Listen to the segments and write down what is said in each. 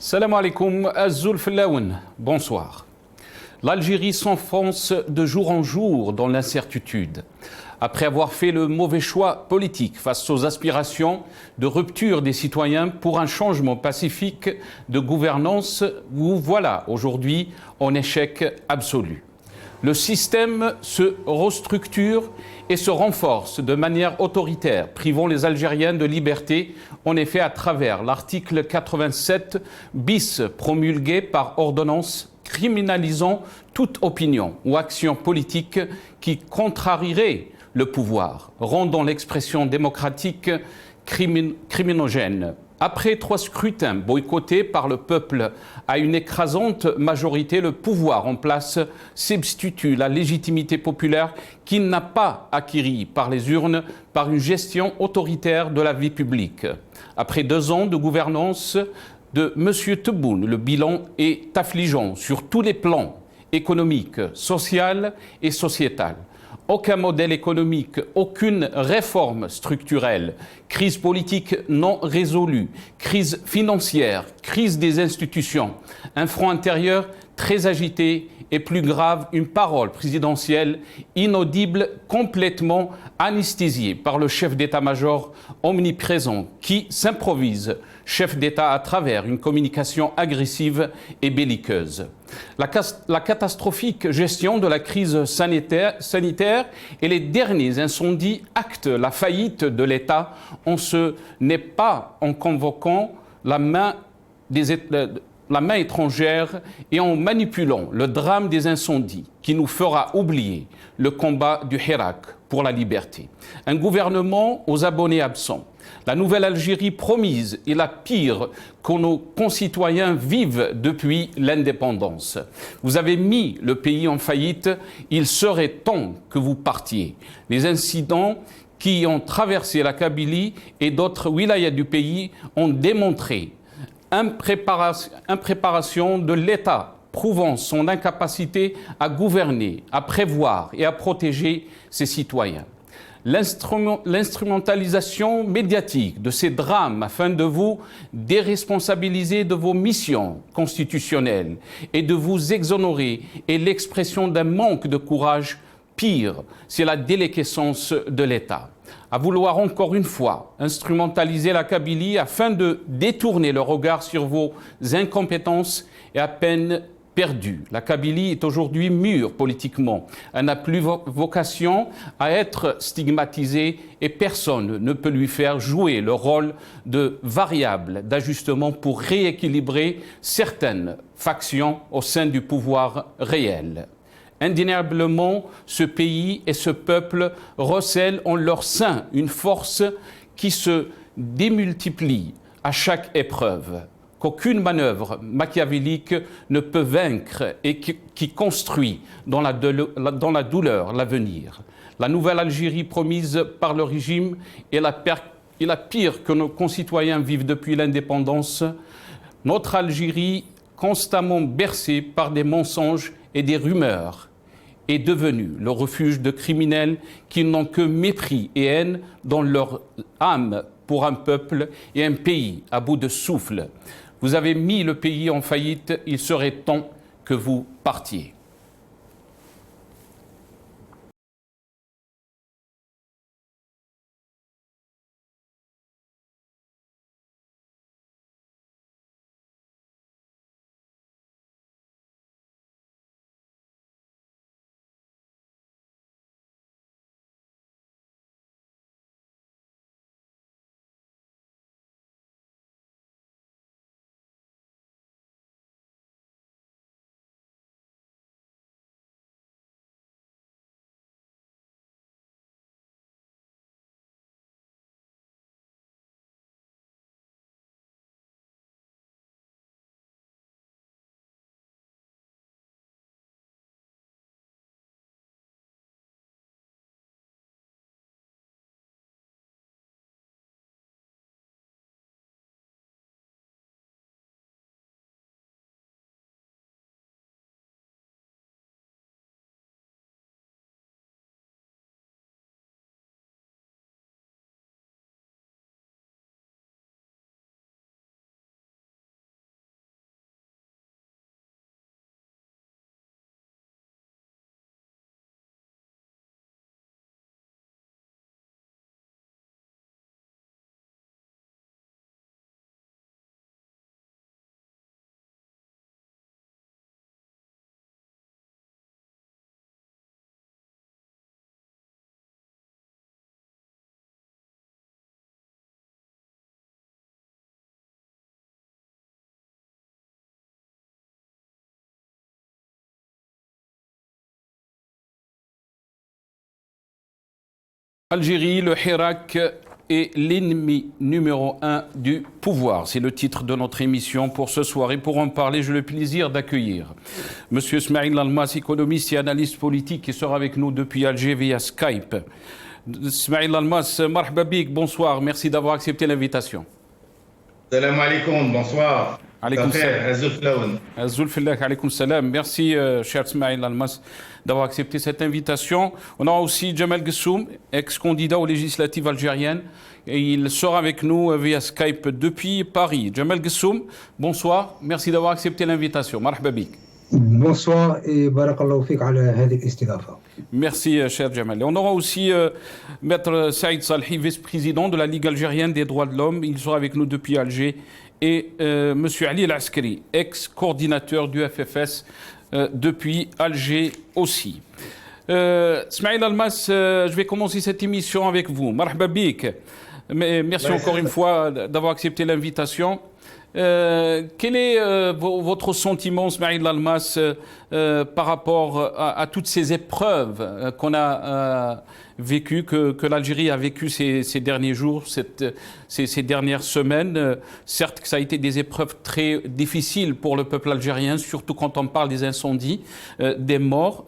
Salam alaikum, Azul Fellaoun. Bonsoir. L'Algérie s'enfonce de jour en jour dans l'incertitude. Après avoir fait le mauvais choix politique face aux aspirations de rupture des citoyens pour un changement pacifique de gouvernance, vous voilà aujourd'hui en échec absolu. Le système se restructure et se renforce de manière autoritaire, privant les Algériens de liberté, en effet à travers l'article 87 bis promulgué par ordonnance criminalisant toute opinion ou action politique qui contrarierait le pouvoir, rendant l'expression démocratique criminogène. Après 3 scrutins boycottés par le peuple à une écrasante majorité, le pouvoir en place substitue la légitimité populaire qu'il n'a pas acquise par les urnes par une gestion autoritaire de la vie publique. Après 2 ans de gouvernance de M. Tebboune, le bilan est affligeant sur tous les plans économiques, social et sociétal. Aucun modèle économique, aucune réforme structurelle, crise politique non résolue, crise financière, crise des institutions, un front intérieur très agité et plus grave, une parole présidentielle inaudible, complètement anesthésiée par le chef d'état-major omniprésent qui s'improvise chef d'État à travers une communication agressive et belliqueuse. La catastrophique gestion de la crise sanitaire et les derniers incendies actent la faillite de l'État. On ce n'est pas en convoquant la main étrangère et en manipulant le drame des incendies qui nous fera oublier le combat du Hirak pour la liberté. Un gouvernement aux abonnés absents. La nouvelle Algérie promise est la pire que nos concitoyens vivent depuis l'indépendance. Vous avez mis le pays en faillite, il serait temps que vous partiez. Les incidents qui ont traversé la Kabylie et d'autres wilayas du pays ont démontré impréparation de l'État, prouvant son incapacité à gouverner, à prévoir et à protéger ses citoyens. L'instrumentalisation médiatique de ces drames afin de vous déresponsabiliser de vos missions constitutionnelles et de vous exonérer est l'expression d'un manque de courage. Pire, c'est la déliquescence de l'État. À vouloir encore une fois instrumentaliser la Kabylie afin de détourner le regard sur vos incompétences est à peine perdu. La Kabylie est aujourd'hui mûre politiquement. Elle n'a plus vocation à être stigmatisée et personne ne peut lui faire jouer le rôle de variable d'ajustement pour rééquilibrer certaines factions au sein du pouvoir réel. Indéniablement, ce pays et ce peuple recèlent en leur sein une force qui se démultiplie à chaque épreuve, qu'aucune manœuvre machiavélique ne peut vaincre et qui construit dans la douleur l'avenir. La nouvelle Algérie promise par le régime est la pire que nos concitoyens vivent depuis l'indépendance. Notre Algérie, constamment bercée par des mensonges et des rumeurs, est devenue le refuge de criminels qui n'ont que mépris et haine dans leur âme pour un peuple et un pays à bout de souffle. Vous avez mis le pays en faillite, il serait temps que vous partiez. Algérie, le Hirak est l'ennemi numéro un du pouvoir. C'est le titre de notre émission pour ce soir. Et pour en parler, j'ai le plaisir d'accueillir Monsieur Smaïl Almas, économiste et analyste politique, qui sera avec nous depuis Alger via Skype. Smaïl Almas, marhaba bik, bonsoir. Merci d'avoir accepté l'invitation. Salam alaikum, bonsoir. Alaikum salam. Merci, cher Smaïl Almas, d'avoir accepté cette invitation. On a aussi Jamel Gessoum, ex-candidat aux législatives algériennes, et il sera avec nous via Skype depuis Paris. Jamel Gessoum, bonsoir, merci d'avoir accepté l'invitation. Marhaba bik. Bonsoir et barakallahu fik ala hadi istidafa. Merci, cher Jamal. Et on aura aussi Maître Saïd Salhi, vice-président de la Ligue algérienne des droits de l'homme. Il sera avec nous depuis Alger. Et Monsieur Ali El Askari, ex-coordinateur du FFS depuis Alger aussi. Smaïl Almas, je vais commencer cette émission avec vous. Marhaba bik. Merci encore une fois d'avoir accepté l'invitation. Quel est votre sentiment, Smaïl Almas, par rapport à toutes ces épreuves qu'on a vécues, que l'Algérie a vécues ces derniers jours, ces dernières semaines? Certes que ça a été des épreuves très difficiles pour le peuple algérien, surtout quand on parle des incendies, des morts,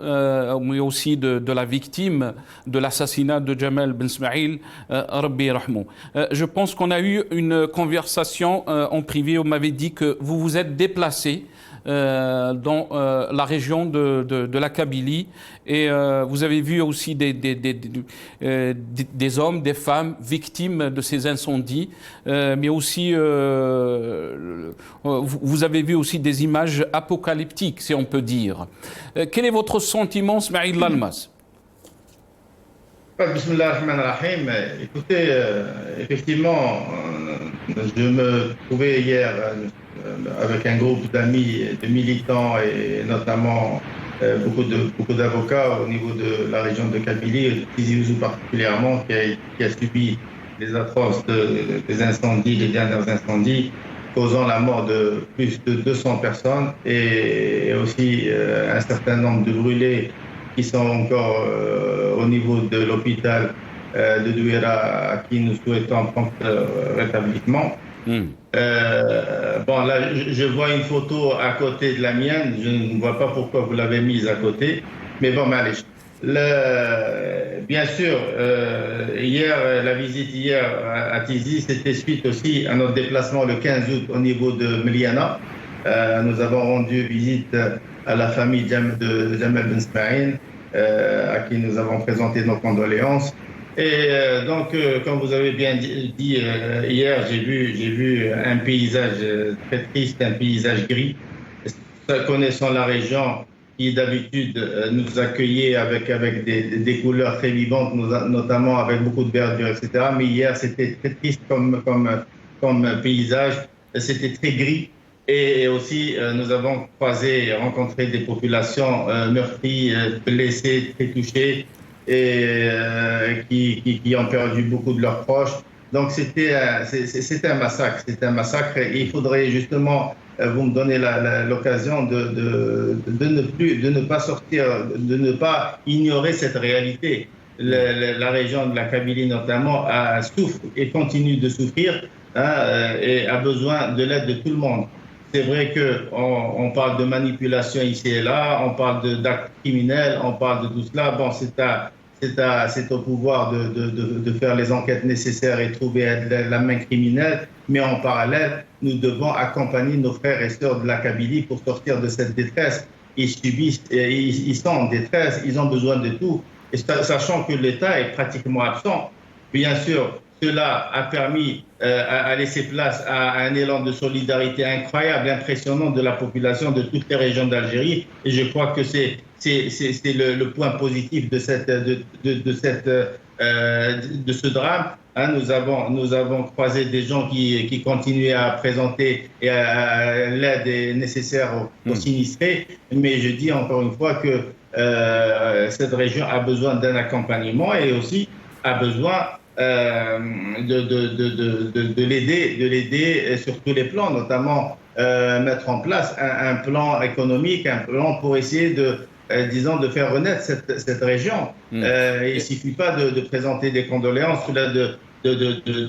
mais aussi de la victime de l'assassinat de Jamal Ben Smaïl, Rabbi Rahmou. Je pense qu'on a eu une conversation en privé. Vous m'avez dit que vous vous êtes déplacé dans la région de la Kabylie et vous avez vu aussi des hommes, des femmes victimes de ces incendies, mais aussi vous avez vu aussi des images apocalyptiques, si on peut dire. Quel est votre sentiment, Smaïl Almas? Bismillah ar-Rahman ar-Rahim. Écoutez, effectivement, je me trouvais hier avec un groupe d'amis, de militants et notamment beaucoup d'avocats au niveau de la région de Kabylie, Tizi Ouzou particulièrement, qui a subi les atroces des incendies, les derniers incendies, causant la mort de plus de 200 personnes et aussi un certain nombre de brûlés qui sont encore au niveau de l'hôpital de Douira, à qui nous souhaitons un prompt rétablissement. Bon, là, je vois une photo à côté de la mienne. Je ne vois pas pourquoi vous l'avez mise à côté. Mais bon, mais allez. Bien sûr, la visite hier à Tizi, c'était suite aussi à notre déplacement le 15 août au niveau de Meliana. Nous avons rendu visite à la famille de Jamal Ben Smaïl, à qui nous avons présenté nos condoléances. Et donc, comme vous avez bien dit hier, j'ai vu un paysage très triste, un paysage gris. Connaissant la région, qui d'habitude nous accueillait avec des couleurs très vivantes, notamment avec beaucoup de verdure, etc. Mais hier, c'était très triste comme paysage. C'était très gris. Et aussi, nous avons croisé et rencontré des populations meurtries, blessées, très touchées, et qui ont perdu beaucoup de leurs proches. Donc c'était un massacre. C'était un massacre. Et il faudrait justement vous me donnez l'occasion de ne pas sortir, de ne pas ignorer cette réalité. La région de la Kabylie notamment souffre et continue de souffrir et a besoin de l'aide de tout le monde. C'est vrai qu'on parle de manipulation ici et là, on parle d'actes criminels, on parle de tout cela. Bon, c'est au pouvoir de faire les enquêtes nécessaires et trouver la main criminelle. Mais en parallèle, nous devons accompagner nos frères et sœurs de la Kabylie pour sortir de cette détresse. Ils sont en détresse, ils ont besoin de tout. Et sachant que l'État est pratiquement absent, bien sûr, cela a permis à laisser place à un élan de solidarité incroyable, impressionnant de la population de toutes les régions d'Algérie. Et je crois que c'est le point positif de ce drame. Nous avons croisé des gens qui continuaient à présenter l'aide nécessaire aux sinistrés. Mais je dis encore une fois que cette région a besoin d'un accompagnement et aussi a besoin de l'aider sur tous les plans, notamment mettre en place un plan économique, un plan pour essayer disons, de faire renaître cette région. Il ne suffit pas de présenter des condoléances,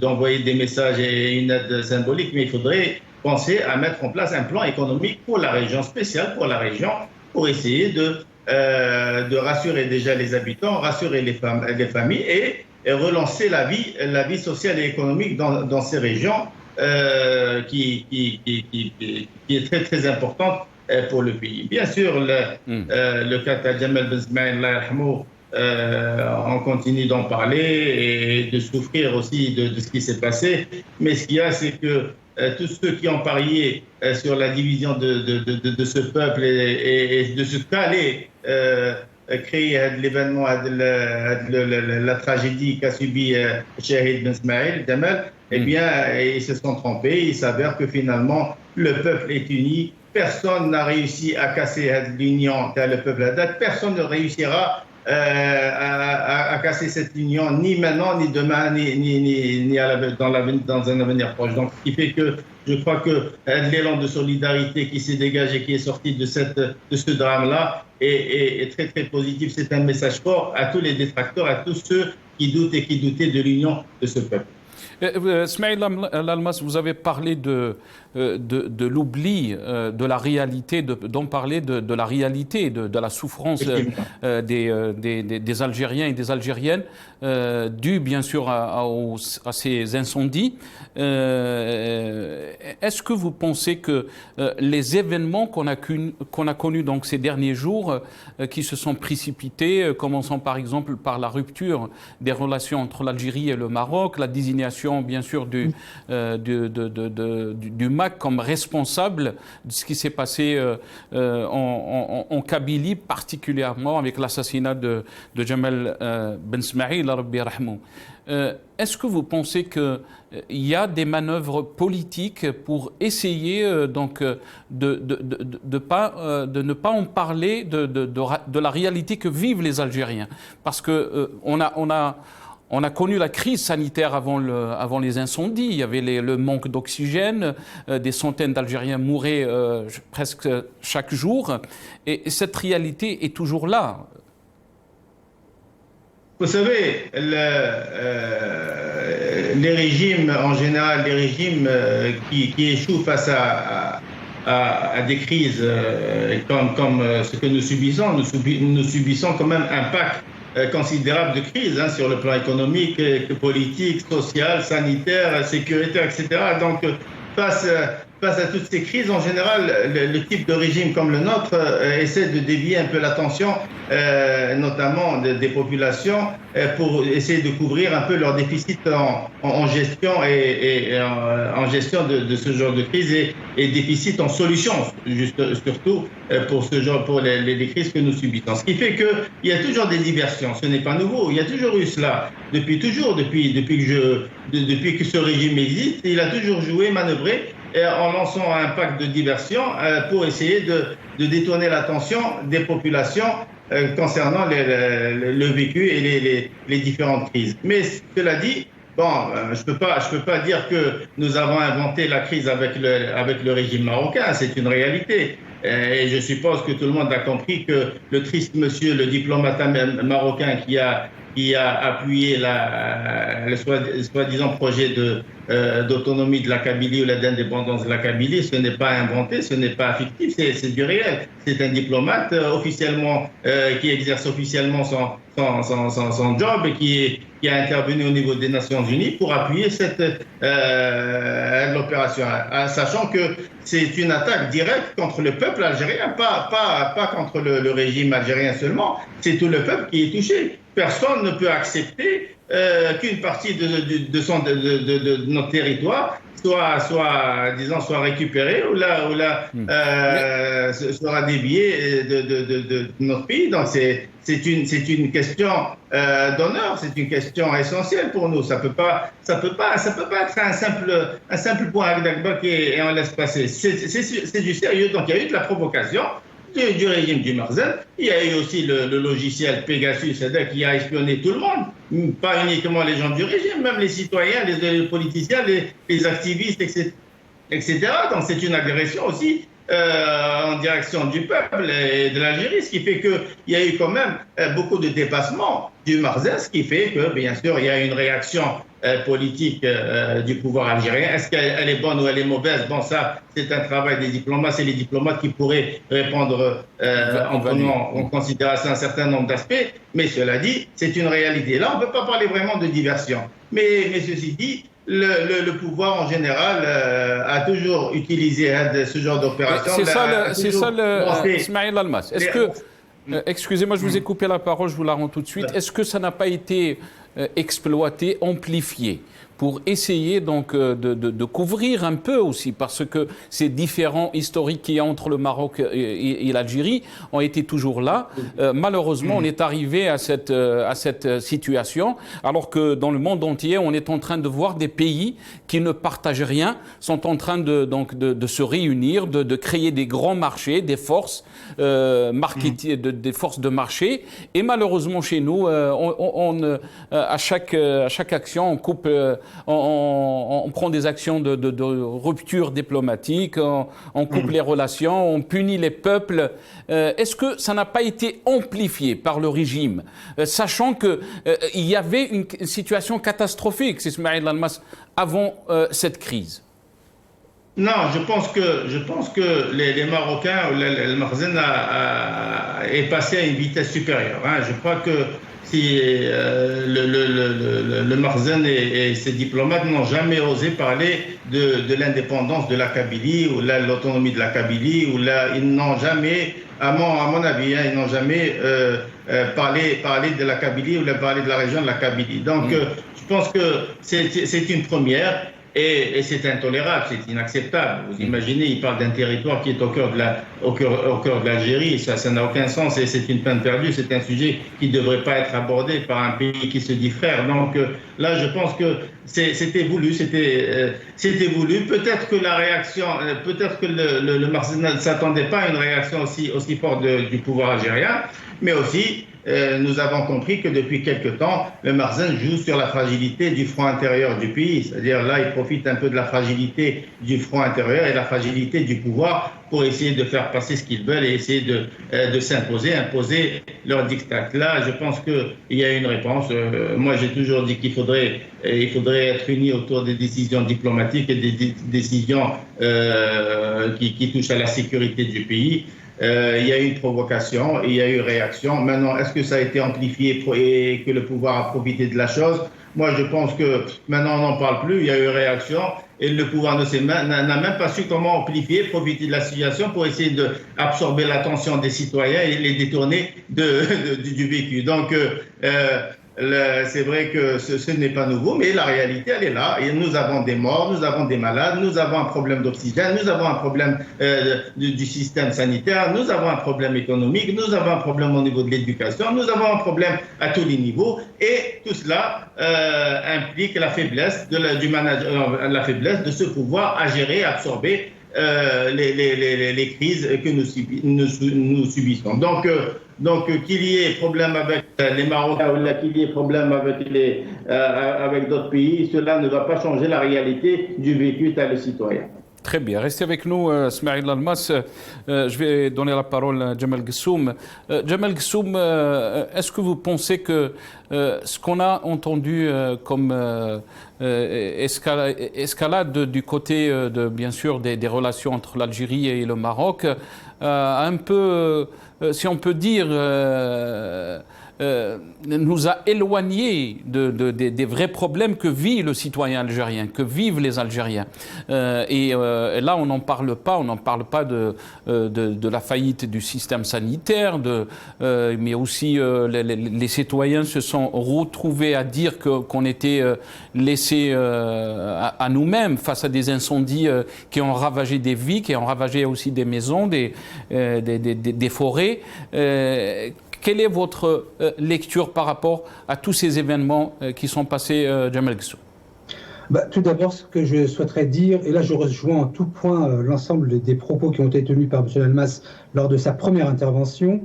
d'envoyer des messages et une aide symbolique, mais il faudrait penser à mettre en place un plan économique pour la région, spécial pour la région, pour essayer de rassurer déjà les habitants, rassurer les familles et relancer la vie sociale et économique dans ces régions qui est très très importante pour le pays. Bien sûr, le cas de Jamal Ben Smaïl, Allah yarhamou, on continue d'en parler et de souffrir aussi de ce qui s'est passé. Mais ce qu'il y a, c'est que tous ceux qui ont parié sur la division de ce peuple et de ce qu'allait créer l'événement, la tragédie qu'a subi Shahid Ben Smaïl, Jamal, eh bien, ils se sont trompés. Il s'avère que finalement, le peuple est uni. Personne n'a réussi à casser l'union tel le peuple à date. Personne ne réussira à casser cette union, ni maintenant, ni demain, ni dans un avenir proche. Donc, ce qui fait que je crois que l'élan de solidarité qui s'est dégagé, qui est sorti de ce drame-là, est très, très positif. C'est un message fort à tous les détracteurs, à tous ceux qui doutent et qui doutaient de l'union de ce peuple. Smaïl Lalmas, vous avez parlé de l'oubli, de la réalité, d'en parler de la réalité, de la souffrance des Algériens et des Algériennes, due bien sûr à ces incendies. Est-ce que vous pensez que les événements qu'on a connus donc ces derniers jours, qui se sont précipités, commençant par exemple par la rupture des relations entre l'Algérie et le Maroc, la désignation bien sûr du MAC comme responsable de ce qui s'est passé en Kabylie, particulièrement avec l'assassinat de Jamal Ben Smaïl, Rabbi yarhamou. Est-ce que vous pensez qu'il y a des manœuvres politiques pour essayer donc de ne pas en parler de la réalité que vivent les Algériens? Parce que on a connu la crise sanitaire avant les incendies. Il y avait le manque d'oxygène. Des centaines d'Algériens mouraient presque chaque jour. Et cette réalité est toujours là. Vous savez, les régimes, en général, les régimes qui échouent face à des crises comme ce que nous subissons, nous subissons quand même un impact considérable de crise sur le plan économique, politique, social, sanitaire, sécuritaire, etc. Donc, face à toutes ces crises, en général, le type de régime comme le nôtre essaie de dévier un peu l'attention, notamment des populations, pour essayer de couvrir un peu leurs déficits en gestion et en gestion de ce genre de crise et déficits en solutions, surtout pour les crises que nous subissons. Ce qui fait qu'il y a toujours des diversions. Ce n'est pas nouveau. Il y a toujours eu cela depuis que ce régime existe. Il a toujours joué, manœuvré en lançant un pacte de diversion pour essayer de détourner l'attention des populations concernant le vécu et les différentes crises. Mais cela dit, je peux pas dire que nous avons inventé la crise avec le régime marocain, c'est une réalité. Et je suppose que tout le monde a compris que le triste monsieur, le diplomate marocain qui a appuyé le soi-disant projet d'autonomie de la Kabylie ou d'indépendance de la Kabylie, ce n'est pas inventé, ce n'est pas fictif, c'est du réel. C'est un diplomate officiellement qui exerce officiellement son job et qui a intervenu au niveau des Nations Unies pour appuyer l'opération, sachant que c'est une attaque directe contre le peuple algérien, pas contre le régime algérien seulement, c'est tout le peuple qui est touché. Personne ne peut accepter qu'une partie de notre territoire soit récupérée ou sera déviée de notre pays. Donc c'est une question d'honneur, c'est une question essentielle pour nous. Ça peut pas être un simple point d'Akbak et on laisse passer. C'est du sérieux. Donc il y a eu de la provocation du régime du Marzen. Il y a eu aussi le logiciel Pegasus, c'est-à-dire qui a espionné tout le monde, pas uniquement les gens du régime, même les citoyens, les politiciens, les activistes, etc. Donc c'est une agression aussi en direction du peuple et de l'Algérie, ce qui fait qu'il y a eu quand même beaucoup de dépassements du Makhzen, ce qui fait que, bien sûr, il y a une réaction politique du pouvoir algérien. Est-ce qu'elle est bonne ou elle est mauvaise? Bon, ça, c'est un travail des diplomates. C'est les diplomates qui pourraient répondre en prenant en considération un certain nombre d'aspects. Mais cela dit, c'est une réalité. Là, on ne peut pas parler vraiment de diversion. Mais ceci dit, le pouvoir en général a toujours utilisé ce genre d'opération. C'est ça le Ismaël Almas. Est-ce que, excusez-moi, je vous ai coupé la parole, je vous la rends tout de suite. Est-ce que ça n'a pas été exploité, amplifié pour essayer donc de couvrir un peu aussi, parce que ces différends historiques qu'il y a entre le Maroc et l'Algérie ont été toujours là. Malheureusement, on est arrivé à cette situation, alors que dans le monde entier, on est en train de voir des pays qui ne partagent rien, sont en train de se réunir, de créer des grands marchés, des forces des forces de marché. Et malheureusement, chez nous, à chaque action, on coupe... On prend des actions de rupture diplomatique, on coupe les relations, on punit les peuples. Est-ce que ça n'a pas été amplifié par le régime, sachant qu'il y avait une situation catastrophique, c'est Ismaël Almas, avant cette crise? Non, je pense que les Marocains, le Makhzen est passé à une vitesse supérieure. Je crois que si le Makhzen et ses diplomates n'ont jamais osé parler de l'indépendance de la Kabylie ou l'autonomie de la Kabylie, ils n'ont jamais, à mon avis, ils n'ont jamais parlé de la Kabylie ou parlé de la région de la Kabylie. Donc, je pense que c'est une première. Et c'est intolérable, c'est inacceptable. Vous imaginez, il parle d'un territoire qui est au cœur de l'Algérie. Ça n'a aucun sens et c'est une peine perdue. C'est un sujet qui ne devrait pas être abordé par un pays qui se dit frère. Donc là, je pense que c'était voulu. C'était voulu. Peut-être que la réaction, peut-être que le Makhzen ne s'attendait pas à une réaction aussi forte du pouvoir algérien, mais aussi... nous avons compris que depuis quelque temps, le Makhzen joue sur la fragilité du front intérieur du pays. C'est-à-dire là, il profite un peu de la fragilité du front intérieur et la fragilité du pouvoir pour essayer de faire passer ce qu'ils veulent et essayer de imposer leur diktat. Là, je pense qu'il y a une réponse. Moi, j'ai toujours dit qu'il faudrait être unis autour des décisions diplomatiques et des décisions qui touchent à la sécurité du pays. Il y a eu une provocation, il y a eu réaction. Maintenant, est-ce que ça a été amplifié et que le pouvoir a profité de la chose? Moi, je pense que maintenant, on n'en parle plus. Il y a eu réaction et le pouvoir n'a même pas su comment amplifier, profiter de la situation pour essayer d'absorber l'attention des citoyens et les détourner du vécu. Donc, c'est vrai que ce n'est pas nouveau, mais la réalité, elle est là. Et nous avons des morts, nous avons des malades, nous avons un problème d'oxygène, nous avons un problème du système sanitaire, nous avons un problème économique, nous avons un problème au niveau de l'éducation, nous avons un problème à tous les niveaux. Et tout cela implique la faiblesse du manager, la faiblesse de ce pouvoir à gérer, à absorber les crises que nous subissons. Donc qu'il y ait problème avec les Marocains ou qu'il y ait problème avec d'autres pays, cela ne va pas changer la réalité du vécu par les citoyens. Très bien. Restez avec nous, Ismaël Almas. Je vais donner la parole à Djemal Ghessoum. Djemal Ghessoum, est-ce que vous pensez que ce qu'on a entendu comme escalade du côté, bien sûr, des relations entre l'Algérie et le Maroc, a un peu, si on peut dire, nous a éloignés des vrais problèmes que vit le citoyen algérien, que vivent les Algériens. Et là, on n'en parle pas de la faillite du système sanitaire, mais aussi les citoyens se sont retrouvés à dire qu'on était laissés à nous-mêmes face à des incendies qui ont ravagé des vies, qui ont ravagé aussi des maisons, des forêts. Quelle est votre lecture par rapport à tous ces événements qui sont passés, Djemal Ghessoum? Tout d'abord, ce que je souhaiterais dire, et là je rejoins en tout point l'ensemble des propos qui ont été tenus par M. Almas lors de sa première intervention,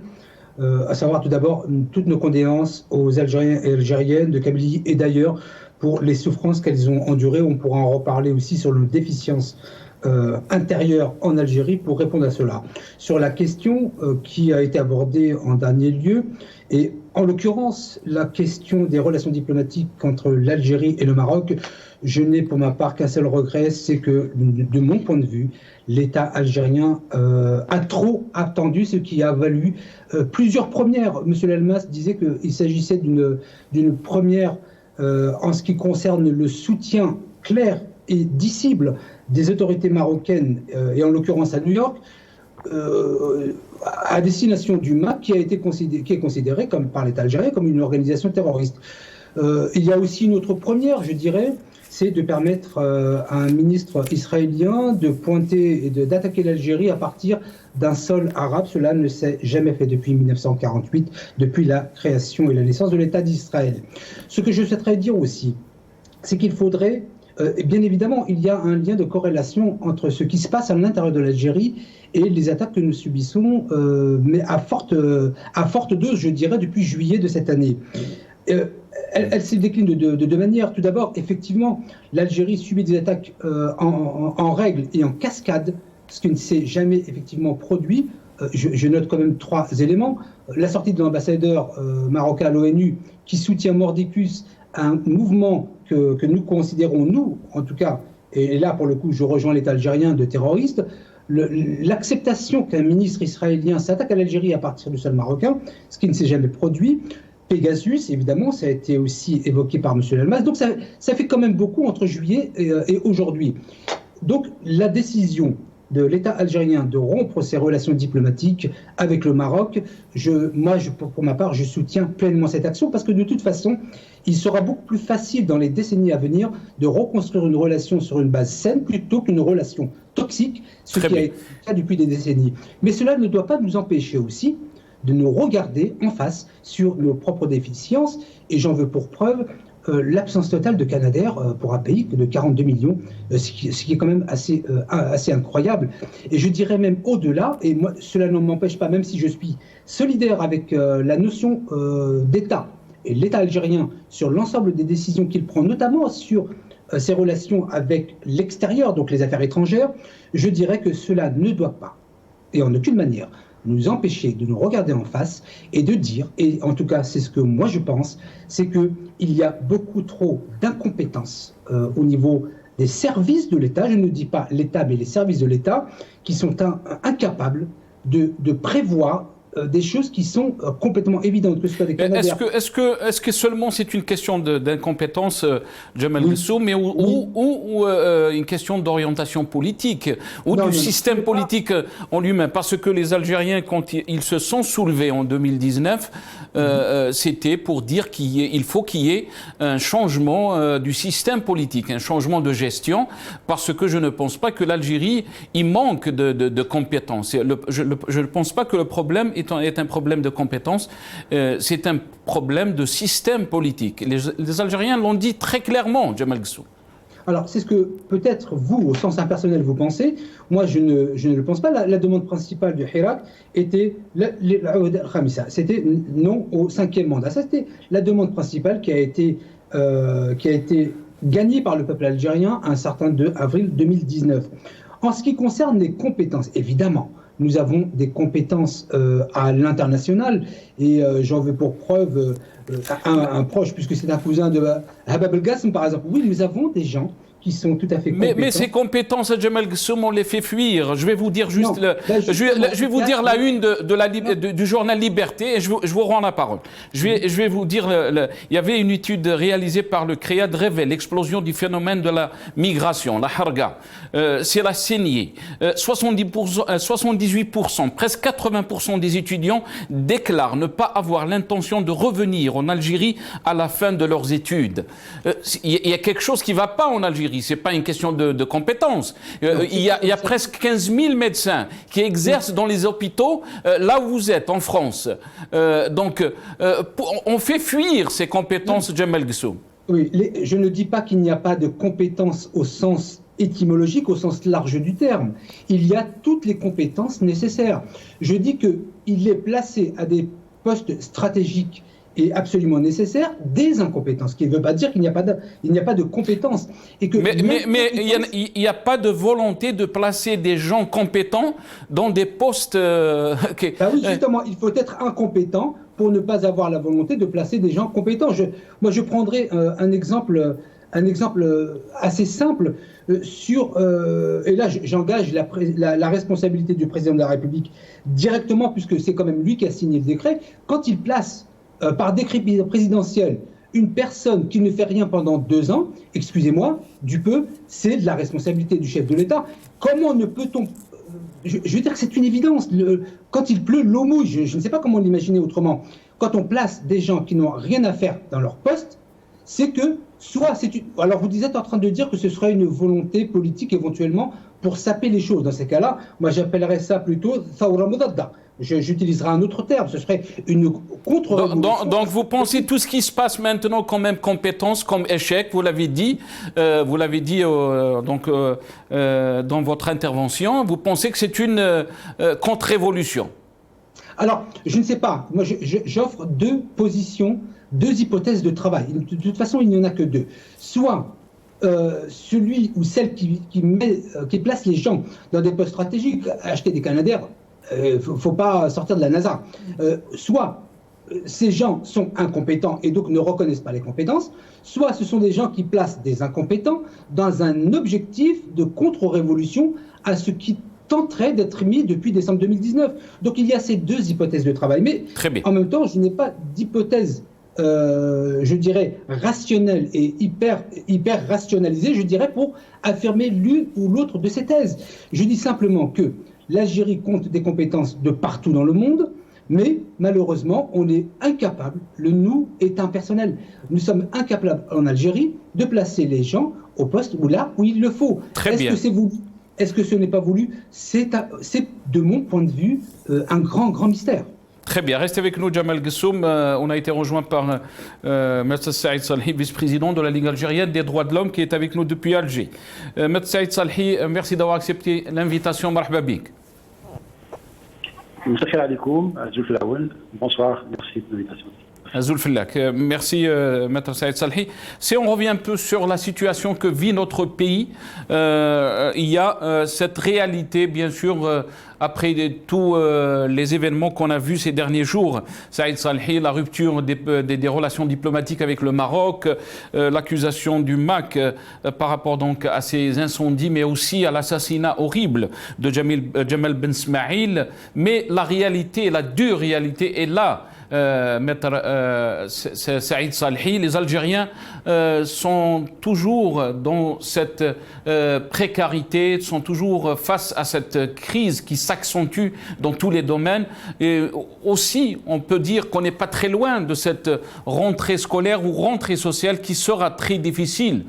à savoir tout d'abord toutes nos condoléances aux Algériens et Algériennes de Kabylie et d'ailleurs pour les souffrances qu'elles ont endurées. On pourra en reparler aussi sur la déficience intérieure en Algérie pour répondre à cela. Sur la question qui a été abordée en dernier lieu, et en l'occurrence la question des relations diplomatiques entre l'Algérie et le Maroc, je n'ai pour ma part qu'un seul regret, c'est que de mon point de vue, l'État algérien a trop attendu, ce qui a valu plusieurs premières. Monsieur Lelmas disait qu'il s'agissait d'une première en ce qui concerne le soutien clair et dissible des autorités marocaines, et en l'occurrence à New York, à destination du MAC, qui est considéré comme, par l'État algérien comme une organisation terroriste. Il y a aussi une autre première, je dirais, c'est de permettre à un ministre israélien de pointer et d'attaquer l'Algérie à partir d'un sol arabe. Cela ne s'est jamais fait depuis 1948, depuis la création et la naissance de l'État d'Israël. Ce que je souhaiterais dire aussi, c'est qu'il faudrait, bien évidemment, il y a un lien de corrélation entre ce qui se passe à l'intérieur de l'Algérie et les attaques que nous subissons, mais à forte dose, je dirais, depuis juillet de cette année. Elle se décline de deux manières. Tout d'abord, effectivement, l'Algérie subit des attaques en règle et en cascade, ce qui ne s'est jamais effectivement produit. Je note quand même 3 éléments. La sortie de l'ambassadeur marocain à l'ONU, qui soutient mordicus un mouvement que nous considérons, nous, en tout cas, et là, pour le coup, je rejoins l'État algérien, de terroristes. L'acceptation qu'un ministre israélien s'attaque à l'Algérie à partir du sol marocain, ce qui ne s'est jamais produit. Pegasus, évidemment, ça a été aussi évoqué par M. Lelmas. Donc ça fait quand même beaucoup entre juillet et aujourd'hui. Donc la décision de l'État algérien de rompre ses relations diplomatiques avec le Maroc, pour ma part, je soutiens pleinement cette action, parce que de toute façon, il sera beaucoup plus facile dans les décennies à venir de reconstruire une relation sur une base saine plutôt qu'une relation toxique, ce qui a été le cas depuis des décennies. Mais cela ne doit pas nous empêcher aussi de nous regarder en face sur nos propres déficiences, et j'en veux pour preuve l'absence totale de Canadair pour un pays de 42 millions, ce qui est quand même assez incroyable. Et je dirais même au-delà, et moi cela ne m'empêche pas, même si je suis solidaire avec la notion d'État et l'État algérien sur l'ensemble des décisions qu'il prend, notamment sur ses relations avec l'extérieur, donc les affaires étrangères, je dirais que cela ne doit pas, et en aucune manière, nous empêcher de nous regarder en face et de dire, et en tout cas c'est ce que moi je pense, c'est qu'il y a beaucoup trop d'incompétence au niveau des services de l'État, je ne dis pas l'État mais les services de l'État, qui sont incapables de prévoir des choses qui sont complètement évidentes, que ce soit des Canadiens. Est-ce que seulement c'est une question d'incompétence, Jamal Guessou, mais ou une question d'orientation politique, ou du système politique en lui-même? Parce que les Algériens, quand ils se sont soulevés en 2019, c'était pour dire qu'il faut qu'il y ait un changement du système politique, un changement de gestion, parce que je ne pense pas que l'Algérie, il manque de compétences. Je ne pense pas que le problème est un problème de compétences, c'est un problème de système politique. Les Algériens l'ont dit très clairement, Jamal Guessou. Alors, c'est ce que peut-être vous, au sens impersonnel, vous pensez. Moi, je ne le pense pas. La demande principale du Hirak était c'était non au 5e mandat. Ça, c'était la demande principale qui a été gagnée par le peuple algérien un certain 2 avril 2019. En ce qui concerne les compétences, évidemment, nous avons des compétences à l'international, et j'en veux pour preuve un proche, puisque c'est un cousin de Habab El-Gassem, par exemple. Oui, nous avons des gens qui sont tout à fait compétents. Mais ces compétences, Jamal Guessoum, on les fait fuir. Je vais vous dire juste, je vais vous dire la une du journal Liberté, et je vous rends la parole. Je vais vous dire, il y avait une étude réalisée par le CREAD révèle l'explosion du phénomène de la migration, la harga. C'est la saignée. 78%, presque 80% des étudiants déclarent ne pas avoir l'intention de revenir en Algérie à la fin de leurs études. Il y a quelque chose qui ne va pas en Algérie. C'est pas une question de compétences. Il y a presque 15 000 médecins qui exercent dans les hôpitaux là où vous êtes, en France. Donc, on fait fuir ces compétences, Jamal Guessou. Oui, je ne dis pas qu'il n'y a pas de compétences au sens étymologique, au sens large du terme. Il y a toutes les compétences nécessaires. Je dis qu'il est placé à des postes stratégiques est absolument nécessaire des incompétences, ce qui ne veut pas dire qu'il n'y a pas de compétences. Mais il n'y a pas de volonté de placer des gens compétents dans des postes... oui, justement, il faut être incompétent pour ne pas avoir la volonté de placer des gens compétents. Moi, je prendrai un exemple assez simple et là j'engage la responsabilité du président de la République directement, puisque c'est quand même lui qui a signé le décret. Quand il place par décret présidentiel une personne qui ne fait rien pendant 2 ans, excusez-moi, du peu, c'est de la responsabilité du chef de l'État. Comment ne peut-on... Je veux dire que c'est une évidence. Quand il pleut, l'eau mouille. Je ne sais pas comment l'imaginer autrement. Quand on place des gens qui n'ont rien à faire dans leur poste, c'est que soit c'est une... Alors vous êtes en train de dire que ce serait une volonté politique éventuellement pour saper les choses. Dans ces cas-là, moi j'appellerais ça plutôt Thawra Mudadda. J'utiliserai un autre terme, ce serait une contre-révolution. Donc vous pensez tout ce qui se passe maintenant comme incompétence, comme échec, vous l'avez dit dans votre intervention, vous pensez que c'est une contre-révolution? Alors, je ne sais pas. Moi, j'offre 2 positions, 2 hypothèses de travail. De toute façon, il n'y en a que 2. Soit celui ou celle qui place les gens dans des postes stratégiques, acheter des Canadair, il ne faut pas sortir de la NASA. Soit ces gens sont incompétents et donc ne reconnaissent pas les compétences, soit ce sont des gens qui placent des incompétents dans un objectif de contre-révolution à ce qui tenterait d'être mis depuis décembre 2019. Donc il y a ces 2 hypothèses de travail. Mais en même temps, je n'ai pas d'hypothèse, je dirais, rationnelle et hyper rationalisée, je dirais, pour affirmer l'une ou l'autre de ces thèses. Je dis simplement que l'Algérie compte des compétences de partout dans le monde, mais malheureusement, on est incapable, le nous est impersonnel. Nous sommes incapables en Algérie de placer les gens au poste là où il le faut. Est-ce que c'est voulu? Est-ce que ce n'est pas voulu? C'est de mon point de vue un grand mystère. Très bien. Restez avec nous, Jamal Gessoum. On a été rejoint par Maître Saïd Salhi, vice-président de la Ligue algérienne des droits de l'homme, qui est avec nous depuis Alger. Maître Saïd Salhi, merci d'avoir accepté l'invitation. Marhaba bik. Bonsoir, merci de l'invitation. Azoul Fellak, merci Maître Saïd Salhi. Si on revient un peu sur la situation que vit notre pays, il y a cette réalité, bien sûr, après tous les événements qu'on a vus ces derniers jours. Saïd Salhi, la rupture des relations diplomatiques avec le Maroc, l'accusation du MAC par rapport donc à ces incendies, mais aussi à l'assassinat horrible de Jamal Ben Smaïl. Mais la réalité, la dure réalité est là. Maître Saïd Salhi, les Algériens sont toujours dans cette précarité, sont toujours face à cette crise qui s'accentue dans tous les domaines. Et aussi, on peut dire qu'on n'est pas très loin de cette rentrée scolaire ou rentrée sociale qui sera très difficile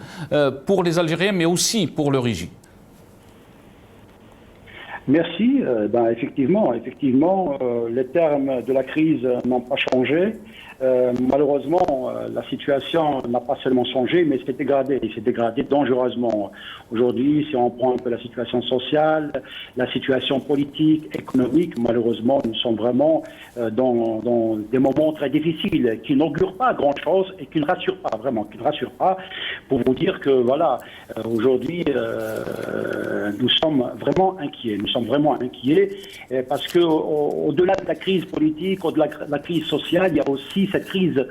pour les Algériens, mais aussi pour le régime. Merci. Effectivement, les termes de la crise n'ont pas changé. Malheureusement, la situation n'a pas seulement changé, mais s'est dégradée dangereusement. Aujourd'hui, si on prend un peu la situation sociale, la situation politique, économique, malheureusement, nous sommes vraiment dans des moments très difficiles qui n'augurent pas grand-chose et qui ne rassurent pas, vraiment, qui ne rassurent pas, pour vous dire que, voilà, aujourd'hui, nous sommes vraiment inquiets. Nous sommes vraiment inquiets parce que au-delà de la crise politique, au-delà de la crise sociale, il y a aussi cette crise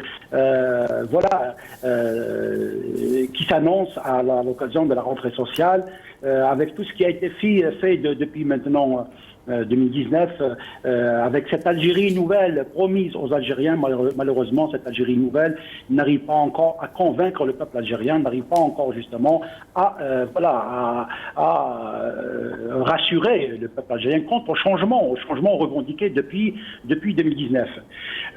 qui s'annonce à l'occasion de la rentrée sociale, avec tout ce qui a été fait depuis maintenant 2019, avec cette Algérie nouvelle promise aux Algériens. Malheureusement, cette Algérie nouvelle n'arrive pas encore à convaincre le peuple algérien, n'arrive pas encore justement à rassurer le peuple algérien quant au changement revendiqué depuis 2019.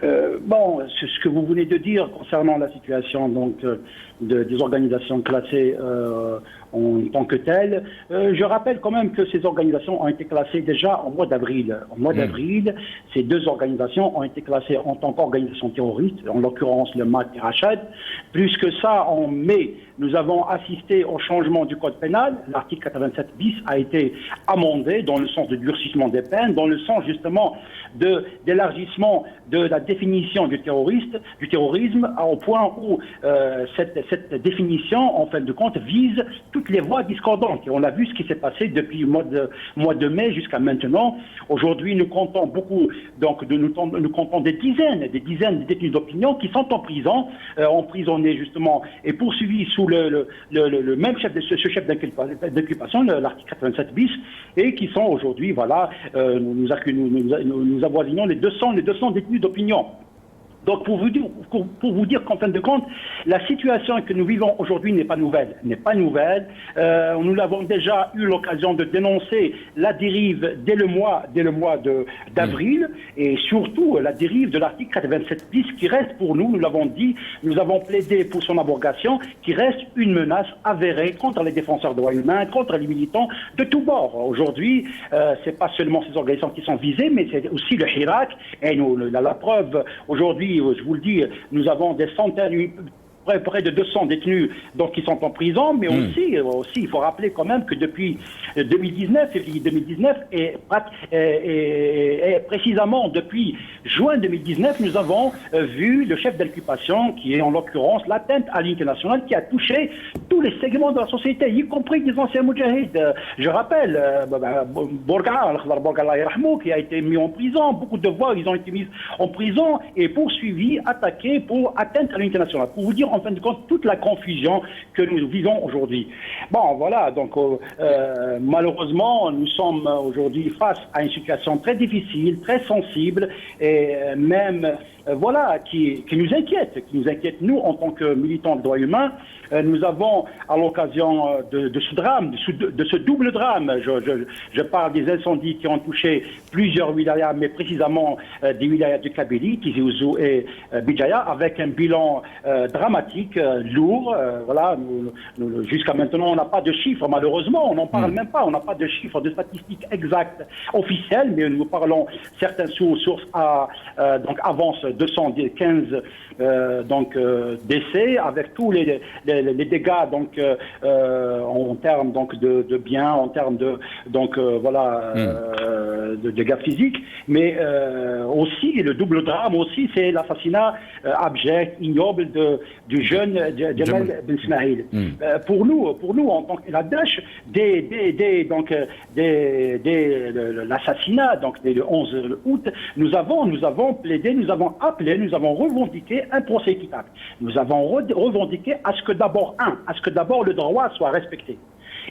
C'est ce que vous venez de dire concernant la situation donc des organisations classées en tant que telles. Je rappelle quand même que ces organisations ont été classées déjà en mois d'avril. En mois d'avril, ces deux organisations ont été classées en tant qu'organisations terroristes, en l'occurrence le MAT et Rachad. Plus que ça, en mai, nous avons assisté au changement du code pénal. L'article 87 bis a été amendé dans le sens de durcissement des peines, dans le sens justement d'élargissement de la définition du terrorisme, au point où cette définition, en fin de compte, vise toutes les voies discordantes. Et on a vu ce qui s'est passé depuis le mois de mai jusqu'à maintenant. Aujourd'hui, nous comptons beaucoup, donc nous comptons des dizaines de détenus d'opinion qui sont en prison, emprisonnés justement et poursuivis sous le même chef ce chef d'inculpation, l'article 87 bis, et qui sont aujourd'hui, voilà, nous avoisinons les 200 détenus d'opinion. Donc pour vous dire qu'en fin de compte, la situation que nous vivons aujourd'hui n'est pas nouvelle. Nous l'avons déjà eu l'occasion de dénoncer la dérive dès le mois d'avril, et surtout la dérive de l'article 87 bis qui reste pour nous l'avons dit, nous avons plaidé pour son abrogation, qui reste une menace avérée contre les défenseurs de droits humains, contre les militants de tous bords. Aujourd'hui, c'est pas seulement ces organisations qui sont visées, mais c'est aussi le Hirak, et la preuve aujourd'hui, je vous le dis, nous avons des centaines, près de 200 détenus donc, qui sont en prison, mais aussi, il faut rappeler quand même que depuis 2019, février 2019, et précisément depuis juin 2019, nous avons vu le chef d'inculpation, qui est en l'occurrence l'atteinte à l'unité nationale, qui a touché tous les segments de la société, y compris des anciens moudjahides. Je rappelle, Bourgala, qui a été mis en prison, beaucoup de voix, ils ont été mis en prison et poursuivis, attaqués pour atteinte à l'unité nationale. Pour vous dire en fin de compte toute la confusion que nous vivons aujourd'hui. Bon, voilà, donc malheureusement, nous sommes aujourd'hui face à une situation très difficile, très sensible, et même voilà, qui nous inquiète, nous, en tant que militants de droits humains. Nous avons, à l'occasion de ce drame, de ce double drame, je parle des incendies qui ont touché plusieurs wilayas, mais précisément des wilayas de Kabylie, Tizi Ouzou et Bijaya, avec un bilan dramatique, lourd. Voilà, jusqu'à maintenant, on n'a pas de chiffres, malheureusement, on n'en parle même pas, on n'a pas de chiffres, de statistiques exactes officielles, mais nous parlons, certaines sources donc avancent 215 décès, avec tous les dégâts donc en termes donc de biens, en termes de de dégâts physiques, mais aussi le double drame aussi, c'est l'assassinat abject, ignoble du jeune Jamal Ben Ismail. Pour nous en tant que la Daesh, dès l'assassinat donc dès le 11 août, nous avons plaidé, nous avons appelé, nous avons revendiqué un procès équitable. Nous avons revendiqué à ce que d'abord le droit soit respecté,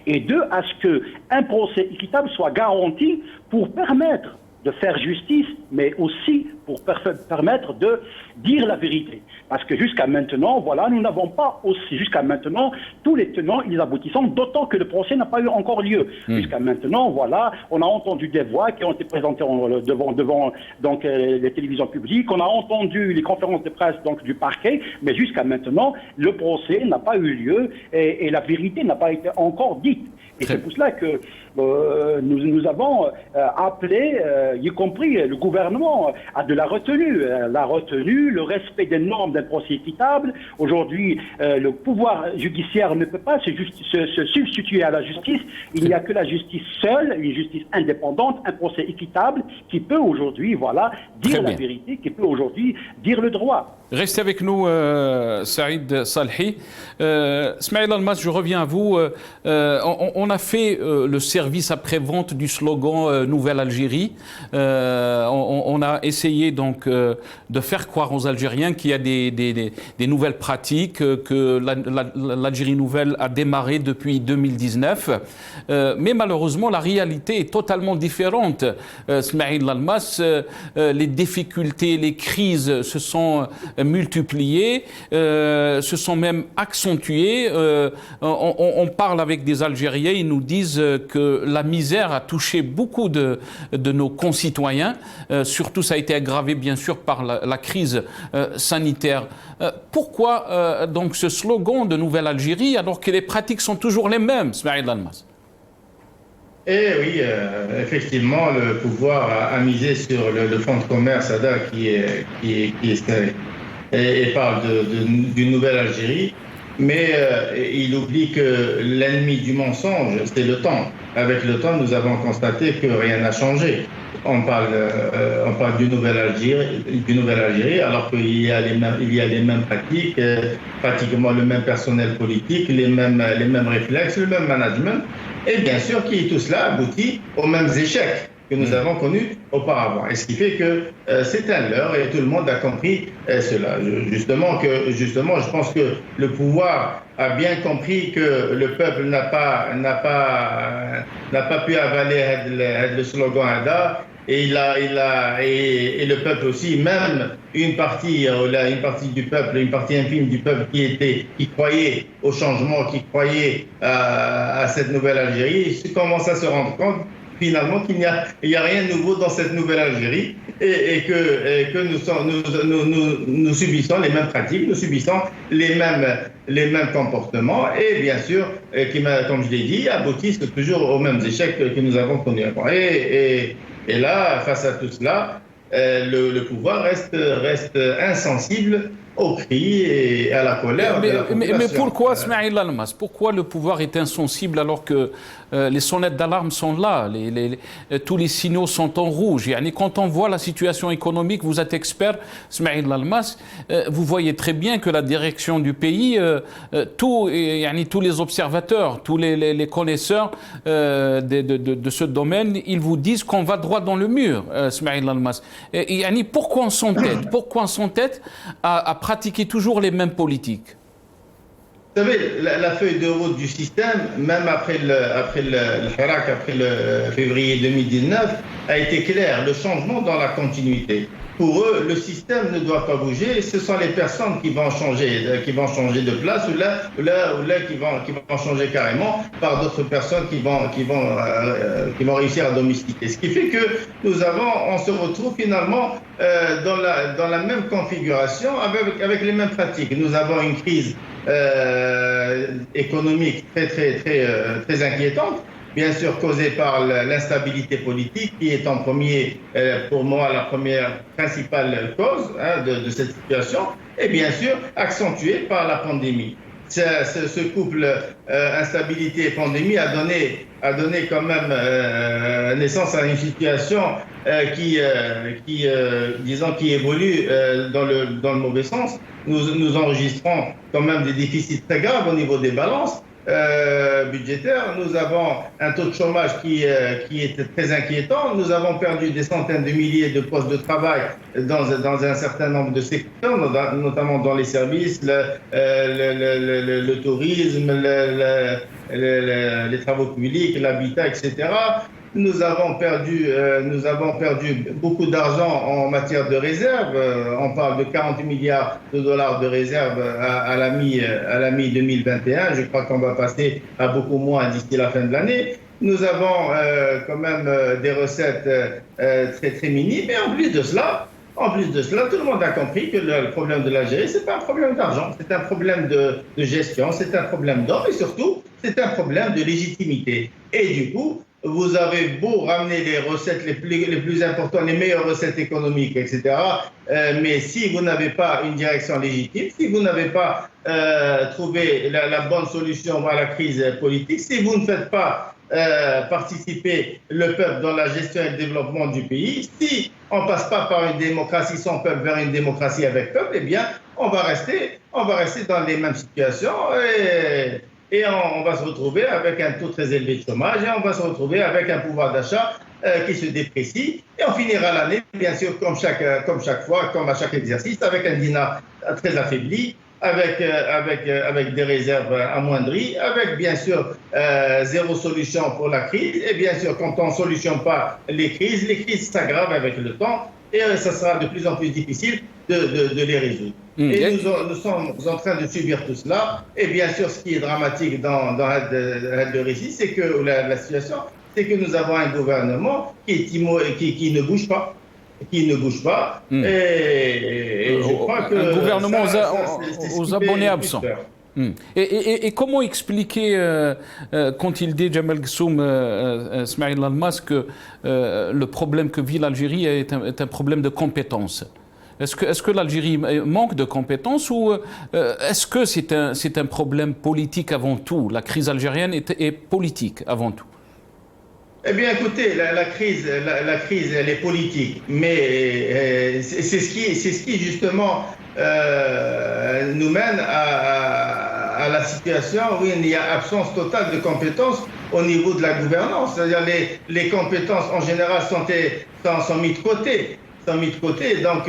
et deux, à ce que un procès équitable soit garanti pour permettre de faire justice, mais aussi pour permettre de dire la vérité. Parce que jusqu'à maintenant, voilà, nous n'avons pas aussi, jusqu'à maintenant, tous les tenants et les aboutissants, d'autant que le procès n'a pas eu encore lieu. Jusqu'à maintenant, voilà, on a entendu des voix qui ont été présentées devant donc, les télévisions publiques, on a entendu les conférences de presse donc, du parquet, mais jusqu'à maintenant, le procès n'a pas eu lieu et la vérité n'a pas été encore dite. Et c'est pour cela que nous avons appelé, y compris le gouvernement, à de la retenue, le respect des normes d'un procès équitable. Aujourd'hui, le pouvoir judiciaire ne peut pas se substituer à la justice. Il n'y a que la justice seule, une justice indépendante, un procès équitable qui peut aujourd'hui, voilà, dire la vérité, qui peut aujourd'hui dire le droit. Restez avec nous, Saïd Salhi. Smaïl Almas, je reviens à vous. On a fait le service après-vente du slogan Nouvelle Algérie. On a essayé donc de faire croire aux Algériens qu'il y a des nouvelles pratiques, que l'Algérie nouvelle a démarré depuis 2019. Mais malheureusement, la réalité est totalement différente. Smaïl Almas, les difficultés, les crises se sont multipliées, se sont même accentuées. On parle avec des Algériens, ils nous disent que la misère a touché beaucoup de nos concitoyens. Surtout, ça a été aggravé aggravée bien sûr par la crise sanitaire. Pourquoi donc ce slogan de Nouvelle Algérie alors que les pratiques sont toujours les mêmes, Smaïl Almas? Et oui, effectivement, le pouvoir a misé sur le fonds de commerce ADA et parle d'une nouvelle Algérie, mais il oublie que l'ennemi du mensonge, c'est le temps. Avec le temps, nous avons constaté que rien n'a changé. On parle d'une nouvelle Algérie, alors qu'il y a les mêmes pratiques, pratiquement le même personnel politique, les mêmes réflexes, le même management. Et bien sûr, tout cela aboutit aux mêmes échecs que nous avons connus auparavant. Et ce qui fait que c'est un leurre et tout le monde a compris cela. Justement, je pense que le pouvoir a bien compris que le peuple n'a pas pu avaler le slogan ADA. Et le peuple aussi, même une partie du peuple, une partie infime du peuple qui croyait au changement, qui croyait à cette nouvelle Algérie, commence à se rendre compte finalement qu'il n'y a rien de nouveau dans cette nouvelle Algérie et que nous subissons les mêmes pratiques, nous subissons les mêmes comportements et bien sûr, qui, comme je l'ai dit, aboutissent toujours aux mêmes échecs que nous avons connus avant. Et là, face à tout cela, le pouvoir reste insensible aux cris et à la colère de la population. Mais pourquoi, Smaïl Almas, pourquoi le pouvoir est insensible alors que les sonnettes d'alarme sont là, tous les signaux sont en rouge? Quand on voit la situation économique, vous êtes expert, Smaïl Almas, vous voyez très bien que la direction du pays, tous les observateurs, tous les connaisseurs de ce domaine, ils vous disent qu'on va droit dans le mur, Smaïl Almas. Pourquoi on s'entête? Pourquoi on s'entête à pratiquer toujours les mêmes politiques? Vous savez, la feuille de route du système, même après le février 2019, a été claire. Le changement dans la continuité. Pour eux, le système ne doit pas bouger. Ce sont les personnes qui vont changer de place ou là qui vont changer carrément par d'autres personnes qui vont réussir à domestiquer. Ce qui fait que on se retrouve finalement dans la même configuration avec les mêmes pratiques. Nous avons une crise économique très inquiétante, bien sûr causée par l'instabilité politique, qui est pour moi la première principale cause de cette situation, et bien sûr accentuée par la pandémie. Ce couple instabilité et pandémie a donné quand même naissance à une situation qui évolue dans le mauvais sens. Nous enregistrons quand même des déficits très graves au niveau des balances budgétaires. Nous avons un taux de chômage qui est très inquiétant. Nous avons perdu des centaines de milliers de postes de travail dans un certain nombre de secteurs, notamment dans les services, le tourisme, les travaux publics, l'habitat, etc. Nous avons perdu beaucoup d'argent en matière de réserve. On parle de 40 milliards de dollars de réserve à la mi-2021. Je crois qu'on va passer à beaucoup moins d'ici la fin de l'année. Nous avons quand même des recettes très minimes. Et en plus de cela, tout le monde a compris que le problème de l'Algérie, c'est pas un problème d'argent, c'est un problème de gestion, c'est un problème d'ordre et surtout, c'est un problème de légitimité. Et du coup, vous avez beau ramener les recettes les plus importantes, les meilleures recettes économiques, etc. Mais si vous n'avez pas une direction légitime, si vous n'avez pas trouvé la bonne solution à la crise politique, si vous ne faites pas participer le peuple dans la gestion et le développement du pays, si on ne passe pas par une démocratie sans peuple vers une démocratie avec peuple, eh bien, on va rester dans les mêmes situations et on va se retrouver avec un taux très élevé de chômage et on va se retrouver avec un pouvoir d'achat qui se déprécie et on finira l'année, bien sûr, comme chaque fois, comme à chaque exercice, avec un dinar très affaibli, avec des réserves amoindries, avec bien sûr zéro solution pour la crise et bien sûr quand on ne solutionne pas les crises s'aggravent avec le temps et ça sera de plus en plus difficile de les résoudre. Et nous sommes en train de subir tout cela. Et bien sûr, ce qui est dramatique dans le récit, c'est que la situation, c'est que nous avons un gouvernement qui ne bouge pas. qui ne bouge pas. Et je crois que un gouvernement aux abonnés absents. Peur. Et comment expliquer, quand il dit Jamal Ghassoum, Smaïl Almas, que le problème que vit l'Algérie est un problème de compétences? Est-ce que l'Algérie manque de compétences ou est-ce que c'est un problème politique avant tout? La crise algérienne est politique avant tout. Eh bien, écoutez, la crise, elle est politique, mais c'est ce qui justement nous mène à la situation où il y a absence totale de compétences au niveau de la gouvernance. C'est-à-dire les compétences en général sont mises de côté. Donc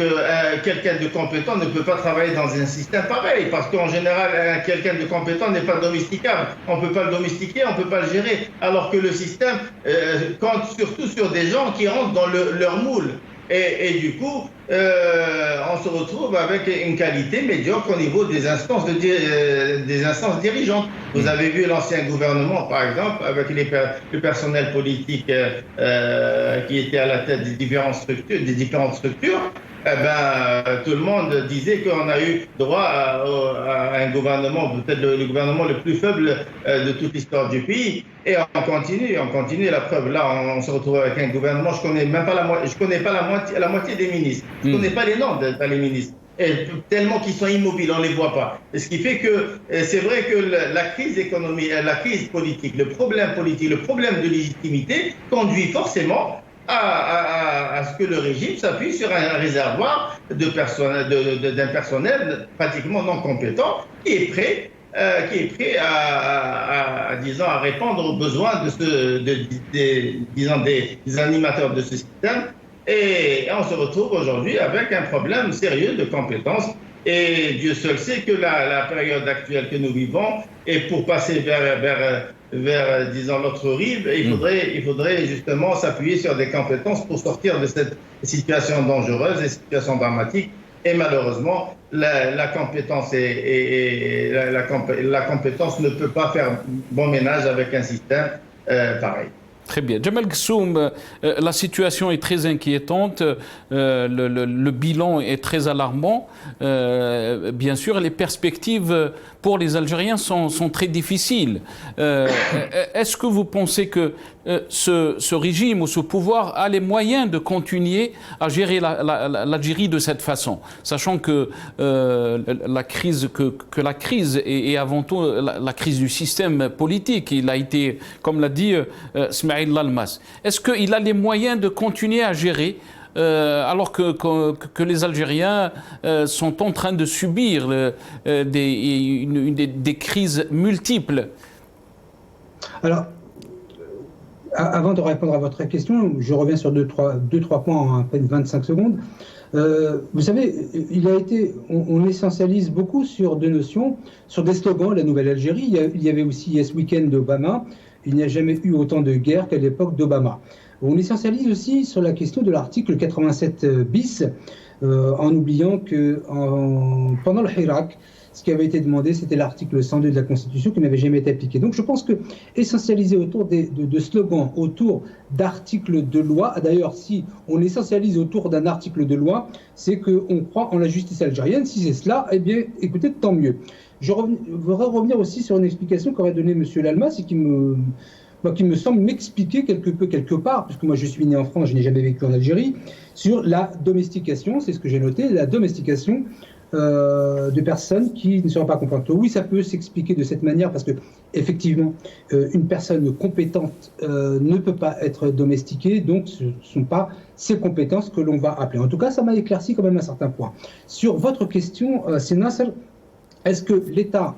quelqu'un de compétent ne peut pas travailler dans un système pareil, parce qu'en général, quelqu'un de compétent n'est pas domesticable. On ne peut pas le domestiquer, on ne peut pas le gérer, alors que le système compte surtout sur des gens qui rentrent dans leur moule. Et du coup, on se retrouve avec une qualité médiocre au niveau des instances dirigeantes. Vous avez vu l'ancien gouvernement, par exemple, avec le personnel politique qui était à la tête des différentes structures. Eh ben, tout le monde disait qu'on a eu droit à un gouvernement, peut-être le gouvernement le plus faible de toute l'histoire du pays. Et on continue. La preuve, là, on se retrouve avec un gouvernement. Je connais pas la moitié des ministres. Je connais pas les noms des ministres. Et tellement qu'ils sont immobiles, on les voit pas. Et ce qui fait que c'est vrai que la crise économique, la crise politique, le problème politique, le problème de légitimité conduit forcément à ce que le régime s'appuie sur un réservoir d'un personnel pratiquement non compétent qui est prêt à répondre aux besoins des animateurs de ce système. Et on se retrouve aujourd'hui avec un problème sérieux de compétences. Et Dieu seul sait que la période actuelle que nous vivons, et pour passer vers disons, l'autre rive, il faudrait justement s'appuyer sur des compétences pour sortir de cette situation dangereuse et situation dramatique. Et malheureusement, la compétence ne peut pas faire bon ménage avec un système pareil. Très bien. Jamal Ghassoum, la situation est très inquiétante, le bilan est très alarmant. Bien sûr, les perspectives pour les Algériens sont très difficiles. Est-ce que vous pensez que ce régime ou ce pouvoir a les moyens de continuer à gérer l'Algérie de cette façon, sachant que la crise est avant tout la crise du système politique. Il a été, comme l'a dit Smaïl Almas. Est-ce qu'il a les moyens de continuer à gérer alors que les Algériens sont en train de subir des crises multiples? Alors, avant de répondre à votre question, je reviens sur deux, trois points en à peine 25 secondes. Vous savez, on essentialise beaucoup sur deux notions, sur des slogans, la Nouvelle Algérie. Il y avait aussi Yes Weekend d'Obama. Il n'y a jamais eu autant de guerre qu'à l'époque d'Obama. On essentialise aussi sur la question de l'article 87 bis, en oubliant que pendant le Hirak, ce qui avait été demandé, c'était l'article 102 de la Constitution qui n'avait jamais été appliqué. Donc je pense que essentialiser autour de slogans, autour d'articles de loi, d'ailleurs si on essentialise autour d'un article de loi, c'est qu'on croit en la justice algérienne. Si c'est cela, eh bien écoutez, tant mieux. Je voudrais revenir aussi sur une explication qu'aurait donnée M. Lalmas et qui me semble m'expliquer quelque part, puisque moi je suis né en France, je n'ai jamais vécu en Algérie, sur la domestication, c'est ce que j'ai noté, la domestication de personnes qui ne seront pas compétentes. Oui, ça peut s'expliquer de cette manière parce que effectivement, une personne compétente ne peut pas être domestiquée, donc ce ne sont pas ces compétences que l'on va appeler. En tout cas, ça m'a éclairci quand même un certain point. Sur votre question, c'est Nasser. Est-ce que l'État,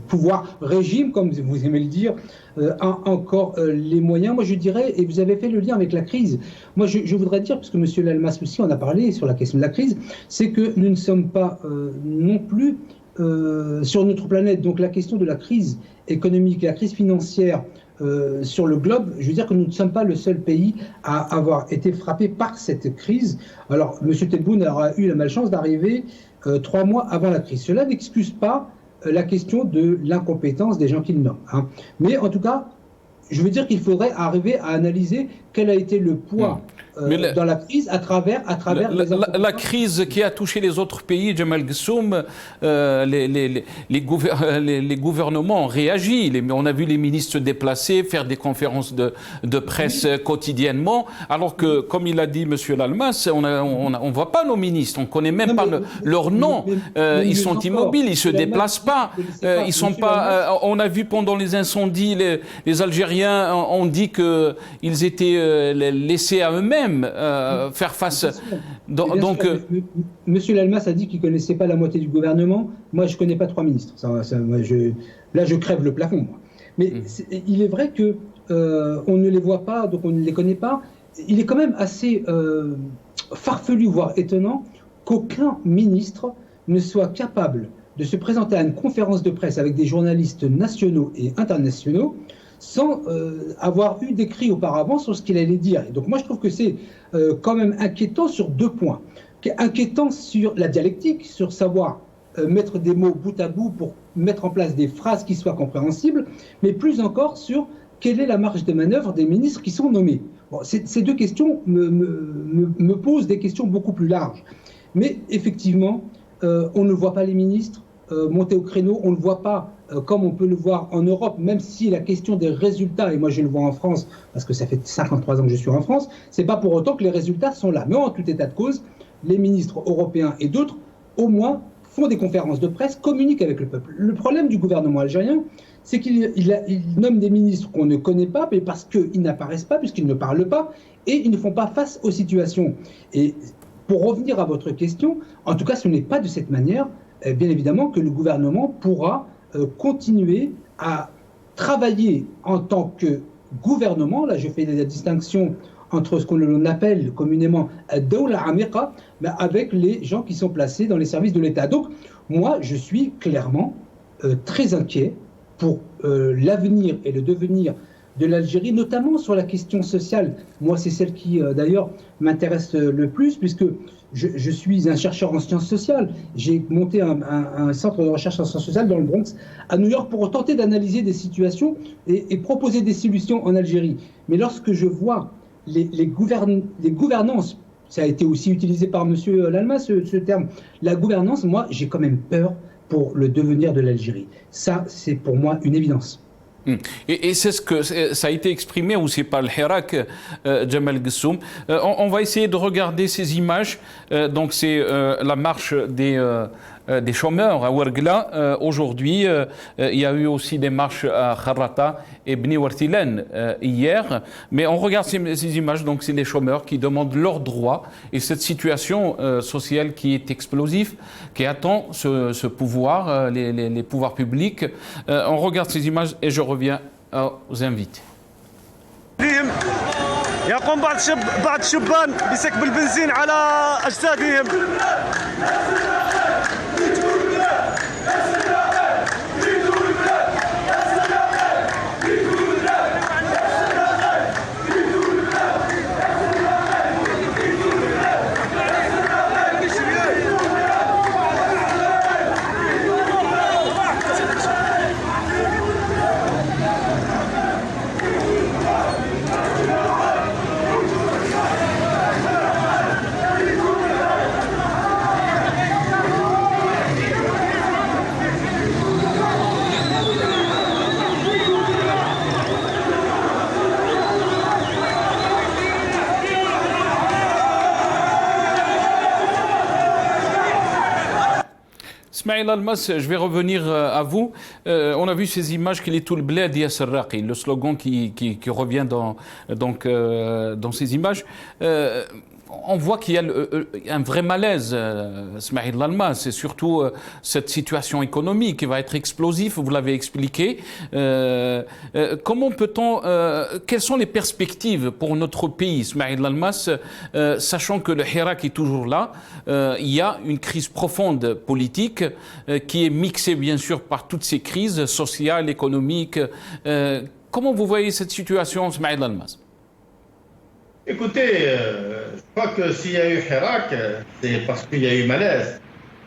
pouvoir, régime, comme vous aimez le dire, a encore les moyens? Moi, je dirais, et vous avez fait le lien avec la crise, moi, je voudrais dire, parce que M. Lalmas aussi en a parlé sur la question de la crise, c'est que nous ne sommes pas non plus sur notre planète. Donc, la question de la crise économique, la crise financière sur le globe, je veux dire que nous ne sommes pas le seul pays à avoir été frappé par cette crise. Alors, M. Tebboune aura eu la malchance d'arriver 3 mois avant la crise. Cela n'excuse pas la question de l'incompétence des gens qu'il nomme. Hein. Mais en tout cas, je veux dire qu'il faudrait arriver à analyser quel a été le poids dans la crise à travers la crise qui a touché les autres pays, Jamal Ghassoum, les gouvernements ont réagi. On a vu les ministres se déplacer, faire des conférences de presse quotidiennement, alors que, comme il a dit M. Lalmas, on ne voit pas nos ministres, on ne connaît même pas leur nom. Ils sont immobiles, ils ne se déplacent pas. Ils sont pas. On a vu pendant les incendies, les Algériens ont dit qu'ils étaient laissés à eux-mêmes faire face. Donc, Monsieur Lalmas a dit qu'il ne connaissait pas la moitié du gouvernement. Moi, je ne connais pas 3 ministres. Là, je crève le plafond. Moi. Mais il est vrai que on ne les voit pas, donc on ne les connaît pas. Il est quand même assez farfelu, voire étonnant, qu'aucun ministre ne soit capable de se présenter à une conférence de presse avec des journalistes nationaux et internationaux sans avoir eu d'écrit auparavant sur ce qu'il allait dire. Et donc moi, je trouve que c'est quand même inquiétant sur 2 points. Inquiétant sur la dialectique, sur savoir mettre des mots bout à bout pour mettre en place des phrases qui soient compréhensibles, mais plus encore sur quelle est la marge de manœuvre des ministres qui sont nommés. Bon, ces 2 questions me posent des questions beaucoup plus larges. Mais effectivement, on ne voit pas les ministres monter au créneau, on ne le voit pas comme on peut le voir en Europe, même si la question des résultats, et moi je le vois en France, parce que ça fait 53 ans que je suis en France, c'est pas pour autant que les résultats sont là. Mais en tout état de cause, les ministres européens et d'autres, au moins, font des conférences de presse, communiquent avec le peuple. Le problème du gouvernement algérien, c'est qu'il nomme des ministres qu'on ne connaît pas, mais parce qu'ils n'apparaissent pas, puisqu'ils ne parlent pas, et ils ne font pas face aux situations. Et pour revenir à votre question, en tout cas, ce n'est pas de cette manière, bien évidemment, que le gouvernement pourra continuer à travailler en tant que gouvernement. Là, je fais la distinction entre ce qu'on appelle communément Dawla Amiqa, mais avec les gens qui sont placés dans les services de l'État. Donc, moi, je suis clairement très inquiet pour l'avenir et le devenir de l'Algérie, notamment sur la question sociale. Moi, c'est celle qui, d'ailleurs, m'intéresse le plus, puisque je suis un chercheur en sciences sociales. J'ai monté un centre de recherche en sciences sociales dans le Bronx, à New York, pour tenter d'analyser des situations et proposer des solutions en Algérie. Mais lorsque je vois les gouvernances, ça a été aussi utilisé par M. Lalmas, ce terme, la gouvernance, moi, j'ai quand même peur pour le devenir de l'Algérie. Ça, c'est pour moi une évidence. Et c'est ce que ça a été exprimé aussi par le Hirak, Jamal Ghassoum. On va essayer de regarder ces images. Donc c'est la marche des chômeurs à Ouargla. Aujourd'hui, il y a eu aussi des marches à Kharrata et Bni Wartilen hier. Mais on regarde ces images, donc c'est les chômeurs qui demandent leurs droits et cette situation sociale qui est explosive, qui attend ce pouvoir, les pouvoirs publics. On regarde ces images et je reviens aux invités. يقوم بعض الشبان بسكب البنزين على أجسادهم. Ismail Lalmas, je vais revenir à vous. On a vu ces images qu'il est tout le bled ya Sarraqi, le slogan qui revient dans ces images. On voit qu'il y a un vrai malaise, Ismail Lalmas, c'est surtout cette situation économique qui va être explosive, vous l'avez expliqué. Comment peut-on, quelles sont les perspectives pour notre pays, Ismail Lalmas, sachant que le Hirak est toujours là, il y a une crise profonde politique qui est mixée bien sûr par toutes ces crises sociales, économiques. Comment vous voyez cette situation, Ismail Lalmas? Écoutez, je crois que s'il y a eu Hirak, c'est parce qu'il y a eu malaise.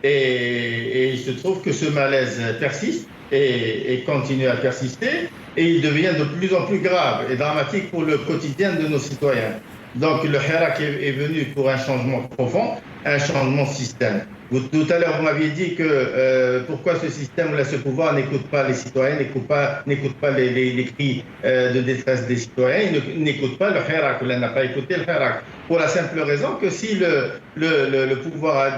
Et il se trouve que ce malaise persiste et continue à persister. et il devient de plus en plus grave et dramatique pour le quotidien de nos citoyens. Donc le Hirak est venu pour un changement profond, un changement de système. Tout à l'heure, vous m'aviez dit que pourquoi ce système-là, ce pouvoir n'écoute pas les citoyens, n'écoute pas les cris de détresse des citoyens, il n'écoute pas le Hirak, il n'a pas écouté le Hirak. Pour la simple raison que si le pouvoir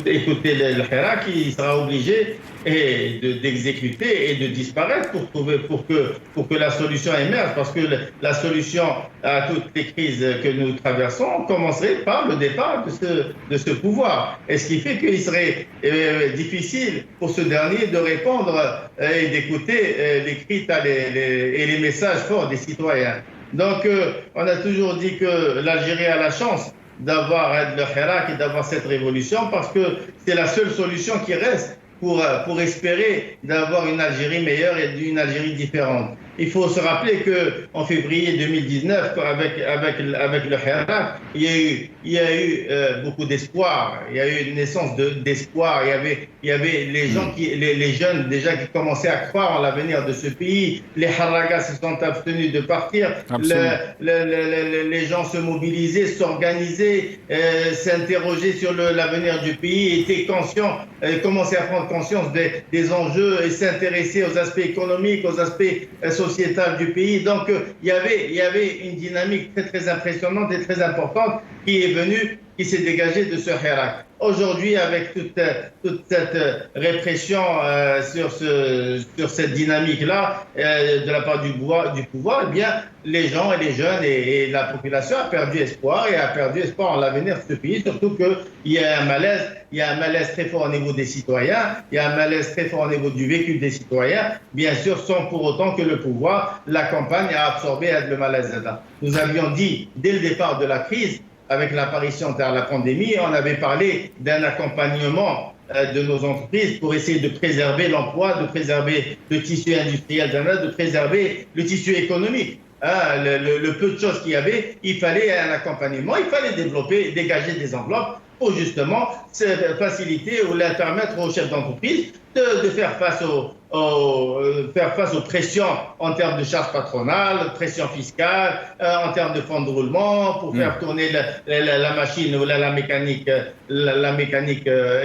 écouter le Hirak, il sera obligé d'exécuter et de disparaître pour que la solution émerge, parce que la solution à toutes les crises que nous traversons commencerait par le départ de ce pouvoir. Et ce qui fait qu'il serait difficile pour ce dernier de répondre et d'écouter les cris et les messages forts des citoyens. Donc on a toujours dit que l'Algérie a la chance d'avoir le Hirak et d'avoir cette révolution, parce que c'est la seule solution qui reste pour espérer d'avoir une Algérie meilleure et une Algérie différente. Il faut se rappeler qu'en février 2019, avec le Hirak, il y a eu beaucoup d'espoir. Il y a eu une naissance d'espoir. Il y avait les gens les jeunes déjà qui commençaient à croire en l'avenir de ce pays. Les Haragas se sont abstenus de partir. Les gens se mobilisaient, s'organisaient, s'interrogeaient sur l'avenir du pays, étaient conscients, commençaient à prendre conscience des enjeux et s'intéresser aux aspects économiques, aux aspects sociétale du pays. Donc il y avait une dynamique très très impressionnante et très importante qui s'est dégagée de ce Hirak. Aujourd'hui, avec toute cette répression sur cette dynamique-là de la part du pouvoir, eh bien, les gens et les jeunes et la population a perdu espoir en l'avenir de ce pays, surtout qu'il y a un malaise très fort au niveau des citoyens, il y a un malaise très fort au niveau du vécu des citoyens, bien sûr, sans pour autant que le pouvoir l'accompagne à absorber le malaise-là. Nous avions dit, dès le départ de la crise, avec l'apparition de la pandémie, on avait parlé d'un accompagnement de nos entreprises pour essayer de préserver l'emploi, de préserver le tissu industriel, de préserver le tissu économique. Le peu de choses qu'il y avait, il fallait un accompagnement, il fallait dégager des enveloppes pour justement faciliter ou permettre aux chefs d'entreprise de faire face aux pressions en termes de charges patronales, pression fiscale, en termes de fonds de roulement, pour faire tourner la machine ou la mécanique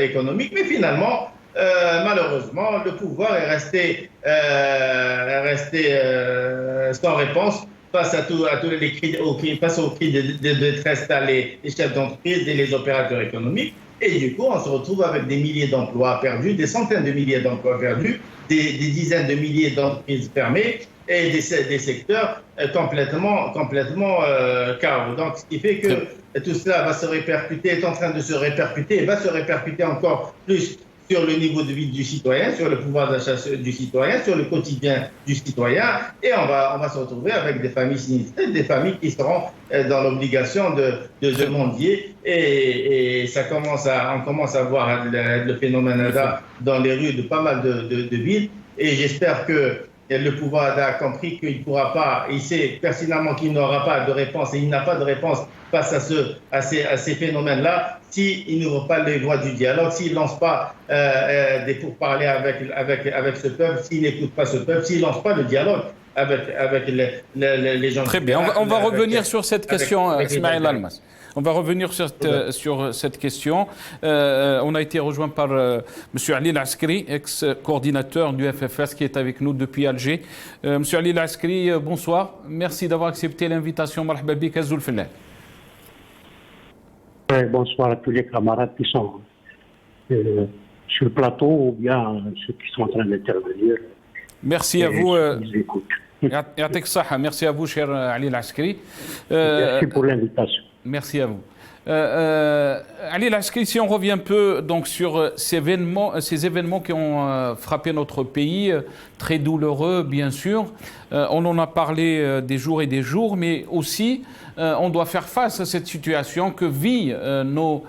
économique. Mais finalement, malheureusement, le pouvoir est resté sans réponse face à tous les cris, face aux cris de détresse les chefs d'entreprise et les opérateurs économiques. Et du coup, on se retrouve avec des milliers d'emplois perdus, des centaines de milliers d'emplois perdus, des dizaines de milliers d'entreprises fermées et des secteurs complètement chaos. Donc, ce qui fait que tout cela va se répercuter, est en train de se répercuter et va se répercuter encore plus sur le niveau de vie du citoyen, sur le pouvoir d'achat du citoyen, sur le quotidien du citoyen, et on va se retrouver avec des familles sinistrées, des familles qui seront dans l'obligation de mendier, et on commence à voir le phénomène là dans les rues de pas mal de villes, et j'espère que le pouvoir a compris qu'il ne pourra pas, il sait pertinemment qu'il n'aura pas de réponse, et il n'a pas de réponse face à ces phénomènes-là, s'il n'ouvre pas les voies du dialogue, s'il ne lance pas des pourparlers avec ce peuple, s'il n'écoute pas ce peuple, s'il ne lance pas le dialogue avec les gens. Très bien, on va revenir sur cette question, Ismaël Almas. On va revenir sur cette question. On a été rejoint par M. Ali Laskri, ex-coordinateur du FFS, qui est avec nous depuis Alger. M. Ali Laskri, bonsoir. Merci d'avoir accepté l'invitation. Marhaba bik, Azoul Fillah. Bonsoir à tous les camarades qui sont sur le plateau ou bien ceux qui sont en train d'intervenir. Merci à vous. Merci à vous, cher Ali Laskri. Merci pour l'invitation. Merci à vous. Ali Laskri, si on revient un peu donc, sur ces événements qui ont frappé notre pays, très douloureux bien sûr, on en a parlé des jours et des jours, mais aussi on doit faire face à cette situation que vivent nos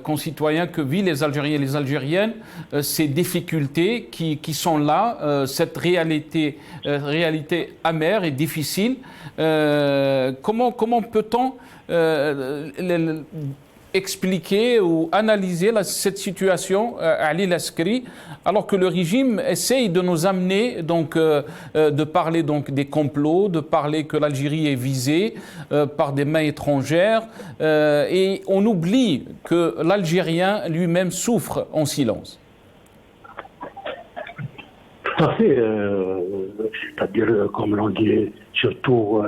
concitoyens, que vivent les Algériens et les Algériennes, ces difficultés qui sont là, cette réalité amère et difficile. Comment peut-on expliquer ou analyser cette situation, Ali Laskari, alors que le régime essaye de nous amener, donc, de parler donc, des complots, de parler que l'Algérie est visée par des mains étrangères, et on oublie que l'Algérien lui-même souffre en silence. Tout à fait. C'est-à-dire, comme l'on dit, surtout,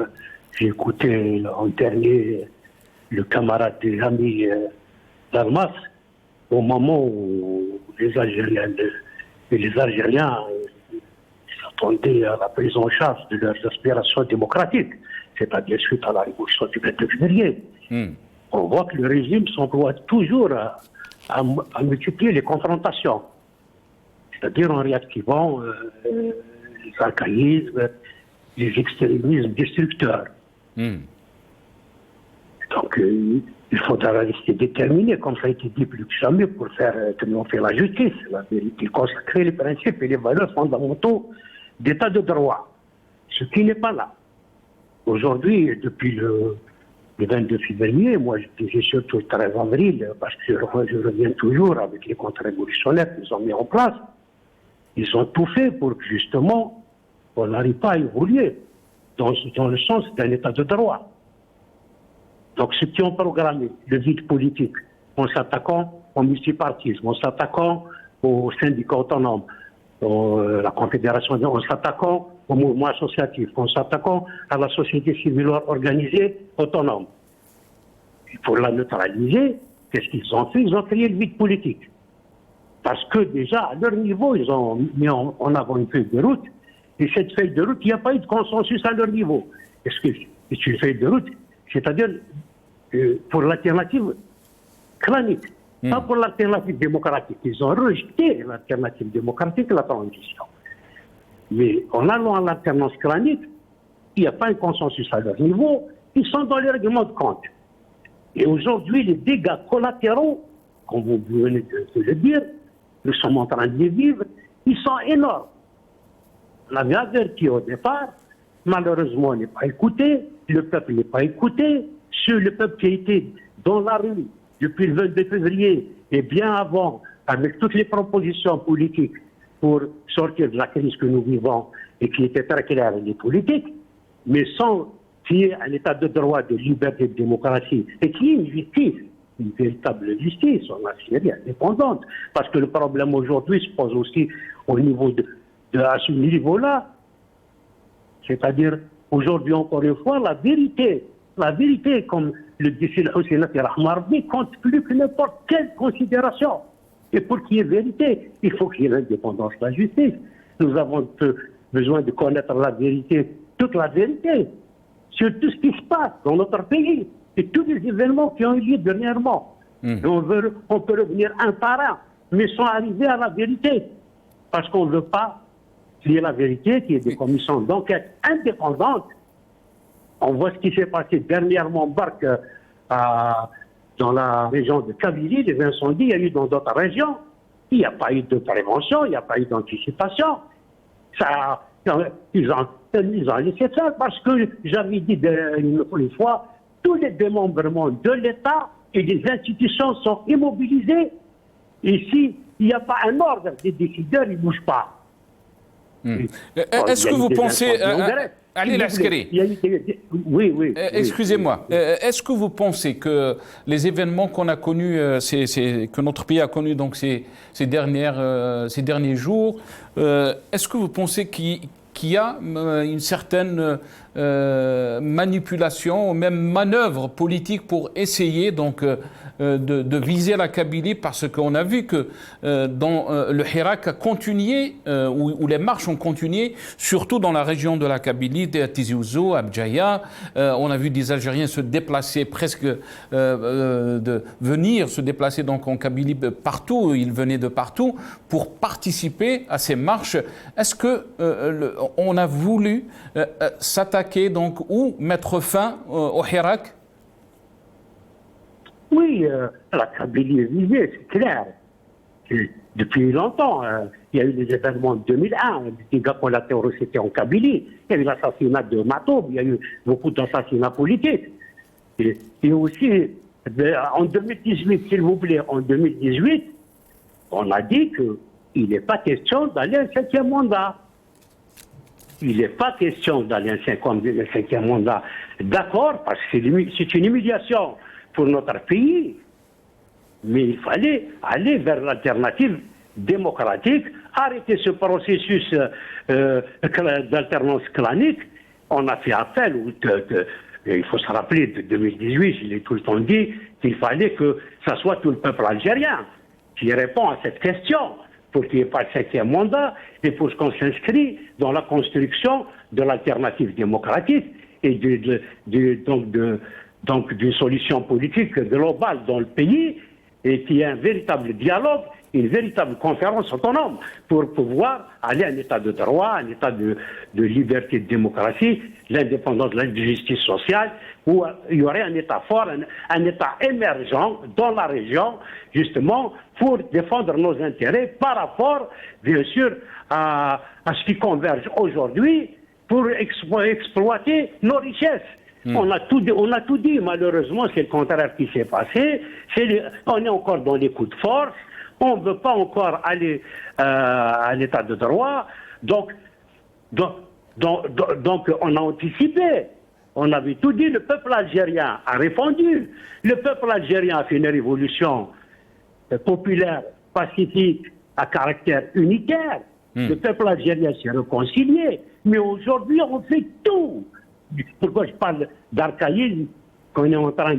j'ai écouté l'an dernier le camarade et ami d'Almas, au moment où les Algériens s'attendaient à la prise en charge de leurs aspirations démocratiques, c'est-à-dire suite à la révolution du 22 février. On voit que le régime s'emploie toujours à multiplier les confrontations, c'est-à-dire en réactivant les archaïsmes, les extrémismes destructeurs. Donc, il faudra rester déterminé, comme ça a été dit plus que jamais, pour faire triompher la justice, la vérité, consacrer les principes et les valeurs fondamentaux d'état de droit. Ce qui n'est pas là. Aujourd'hui, depuis le 22 février, moi je disais surtout le 13 avril, parce que je reviens toujours avec les contre-révolutionnaires qu'ils ont mis en place. Ils ont tout fait pour que justement, on n'arrive pas à évoluer dans le sens d'un état de droit. Donc, ceux qui ont programmé le vide politique, en s'attaquant au multipartisme, en s'attaquant aux syndicats autonomes, la Confédération, en s'attaquant au mouvement associatif, en s'attaquant à la société civile organisée autonome. Et pour la neutraliser, qu'est-ce qu'ils ont fait? Ils ont créé le vide politique. Parce que déjà, à leur niveau, ils ont mis en avant une feuille de route, et cette feuille de route, il n'y a pas eu de consensus à leur niveau. Est-ce que c'est une feuille de route? C'est-à-dire pour l'alternative clanique, pas pour l'alternative démocratique. Ils ont rejeté l'alternative démocratique, la transition. Mais en allant à l'alternance clanique, il n'y a pas un consensus à leur niveau, ils sont dans les règlements de compte. Et aujourd'hui, les dégâts collatéraux, comme vous venez de le dire, nous sommes en train de les vivre, ils sont énormes. On avait averti au départ, malheureusement, on n'est pas écouté, le peuple n'est pas écouté. Le peuple qui a été dans la rue depuis le 22 février et bien avant, avec toutes les propositions politiques pour sortir de la crise que nous vivons et qui étaient très claires et politiques, mais sans qu'il y ait un état de droit, de liberté, de démocratie, et qu'il y ait une justice, une véritable justice en Algérie indépendante. Parce que le problème aujourd'hui se pose aussi au niveau à ce niveau-là, c'est-à-dire aujourd'hui, encore une fois, la vérité, comme le dit Hussein Rahmarbi, compte plus que n'importe quelle considération. Et pour qu'il y ait vérité, il faut qu'il y ait l'indépendance de la justice. Nous avons besoin de connaître la vérité, toute la vérité, sur tout ce qui se passe dans notre pays et tous les événements qui ont eu lieu dernièrement. Et on peut revenir un par un, mais sans arriver à la vérité. Parce qu'on ne veut pas qu'il y ait la vérité, qu'il y ait des commissions d'enquête indépendantes. On voit ce qui s'est passé dernièrement dans la région de Kabylie, les incendies, il y a eu dans d'autres régions. Il n'y a pas eu de prévention, il n'y a pas eu d'anticipation. Ils ont laissé ça parce que j'avais dit une fois, tous les démembrements de l'État et des institutions sont immobilisés. Et s'il n'y a pas un ordre des décideurs, ils ne bougent pas. Est-ce que vous pensez... Ali Laskari, oui. Excusez-moi. Est-ce que vous pensez que les événements qu'on a connus, que notre pays a connus donc ces derniers jours, est-ce que vous pensez qu'il y a une certaine manipulation ou même manœuvre politique pour essayer donc de viser la Kabylie, parce qu'on a vu que dans le Hirak a continué, où les marches ont continué, surtout dans la région de la Kabylie, de Tizi Ouzou, Abjaya. On a vu des Algériens se déplacer presque, venir se déplacer donc en Kabylie partout, ils venaient de partout pour participer à ces marches. Est-ce que on a voulu s'attaquer donc ou mettre fin au Hirak? Oui, la Kabylie est visée, c'est clair. Depuis longtemps, il y a eu les événements de 2001, les dégâts collatéraux c'était en Kabylie. Il y a eu l'assassinat de Matoub, il y a eu beaucoup d'assassinats politiques. Et aussi, En 2018, s'il vous plaît, en 2018, on a dit qu'il n'est pas question d'aller un 5e mandat. Il n'est pas question d'aller un 5e mandat. D'accord, parce que c'est une humiliation pour notre pays. Mais il fallait aller vers l'alternative démocratique, arrêter ce processus d'alternance clanique. On a fait appel, il faut se rappeler de 2018, je l'ai tout le temps dit, qu'il fallait que ce soit tout le peuple algérien qui répond à cette question pour qu'il n'y ait pas de 5e mandat et pour qu'on s'inscrit dans la construction de l'alternative démocratique et donc d'une solution politique globale dans le pays et qu'il y ait un véritable dialogue, une véritable conférence autonome pour pouvoir aller à un état de droit, un état de liberté, de démocratie, l'indépendance, la justice sociale, où il y aurait un état fort, un état émergent dans la région, justement, pour défendre nos intérêts par rapport, bien sûr, à ce qui converge aujourd'hui pour exploiter nos richesses. On a tout dit, malheureusement, c'est le contraire qui s'est passé. On est encore dans les coups de force. On ne veut pas encore aller à l'état de droit. Donc, on a anticipé. On avait tout dit. Le peuple algérien a répondu. Le peuple algérien a fait une révolution populaire, pacifique, à caractère unitaire. Le peuple algérien s'est réconcilié. Mais aujourd'hui, on fait tout. Pourquoi je parle d'archaïsme qu'on est en train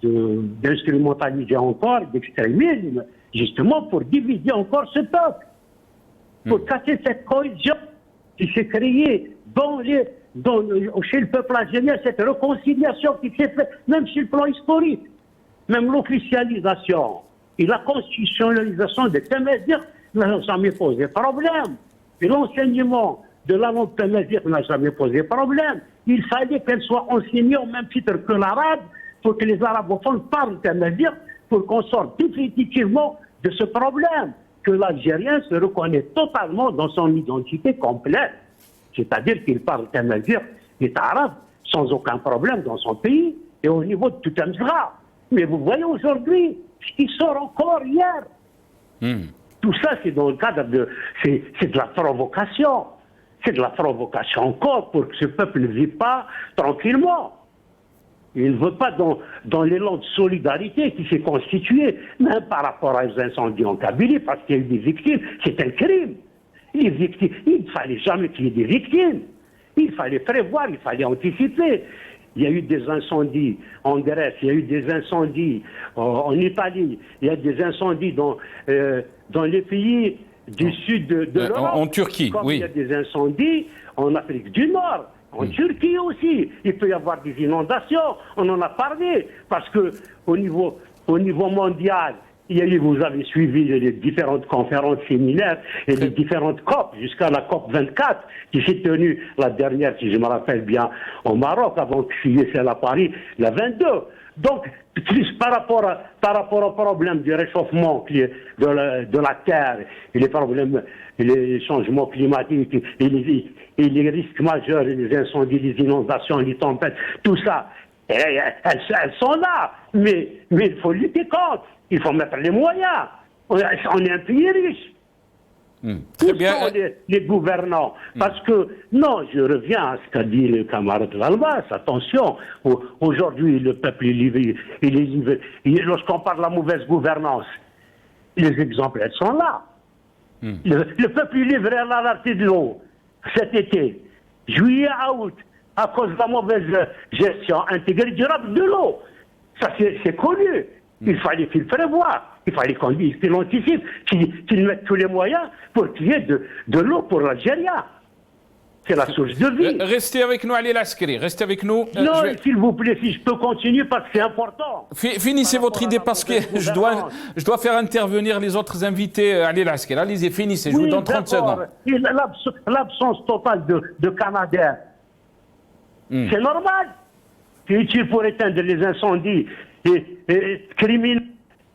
d'instrumentaliser encore, d'extrémisme, justement pour diviser encore ce peuple, pour casser cette cohésion qui s'est créée chez le peuple algérien, cette réconciliation qui s'est faite, même sur le plan historique, même l'officialisation et la constitutionnalisation des Tamazighs n'a jamais posé problème. Et l'enseignement de la langue tamazight n'a jamais posé problème. Il fallait qu'elle soit enseignée au même titre que l'arabe pour que les arabophones parlent tamazight pour qu'on sorte définitivement de ce problème, que l'Algérien se reconnaît totalement dans son identité complète. C'est-à-dire qu'il parle tamazight et arabe sans aucun problème dans son pays et au niveau de tout Amzra. Mais vous voyez aujourd'hui ce qui sort encore hier. Tout ça, c'est dans le cadre c'est de la provocation. C'est de la provocation encore pour que ce peuple ne vive pas tranquillement. Il ne veut pas dans l'élan de solidarité qui s'est constitué, même par rapport aux incendies en Kabylie, parce qu'il y a eu des victimes, c'est un crime. Il ne fallait jamais qu'il y ait des victimes. Il fallait prévoir, il fallait anticiper. Il y a eu des incendies en Grèce, il y a eu des incendies en Italie, il y a des incendies dans les pays du sud de l'Europe. En Turquie, comme oui. Il y a des incendies en Afrique du Nord, en Turquie aussi. Il peut y avoir des inondations, on en a parlé, parce que au niveau mondial, vous avez suivi les différentes conférences séminaires et les différentes COP, jusqu'à la COP 24, qui s'est tenue la dernière, si je me rappelle bien, au Maroc, avant que je fille celle à Paris, la 22. Donc, par rapport au problème du réchauffement de la Terre, et les problèmes, les changements climatiques, et les risques majeurs, les incendies, les inondations, les tempêtes, tout ça, elles sont là. Mais il faut lutter contre. Il faut mettre les moyens. On est un pays riche. Où sont les gouvernants? Parce que, non, je reviens à ce qu'a dit le camarade Valbas, attention, aujourd'hui le peuple, lorsqu'on parle de la mauvaise gouvernance, les exemples, elles sont là. Le peuple est livré à la rareté de l'eau cet été, juillet à août, à cause de la mauvaise gestion intégrée durable de l'eau. Ça, c'est connu. Il fallait qu'il prévoie. Il fallait qu'il anticipe, qu'il mette tous les moyens pour qu'il y ait de l'eau pour l'Algérien. C'est la source de vie. Restez avec nous, Ali Laskari. Restez avec nous. Non, s'il vous plaît, si je peux continuer, parce que c'est important. Finissez votre idée, parce que je dois faire intervenir les autres invités, Ali Laskari. Allez-y, finissez. Je vous donne 30 secondes. L'absence totale de Canadair. C'est normal. C'est utile pour éteindre les incendies et criminels.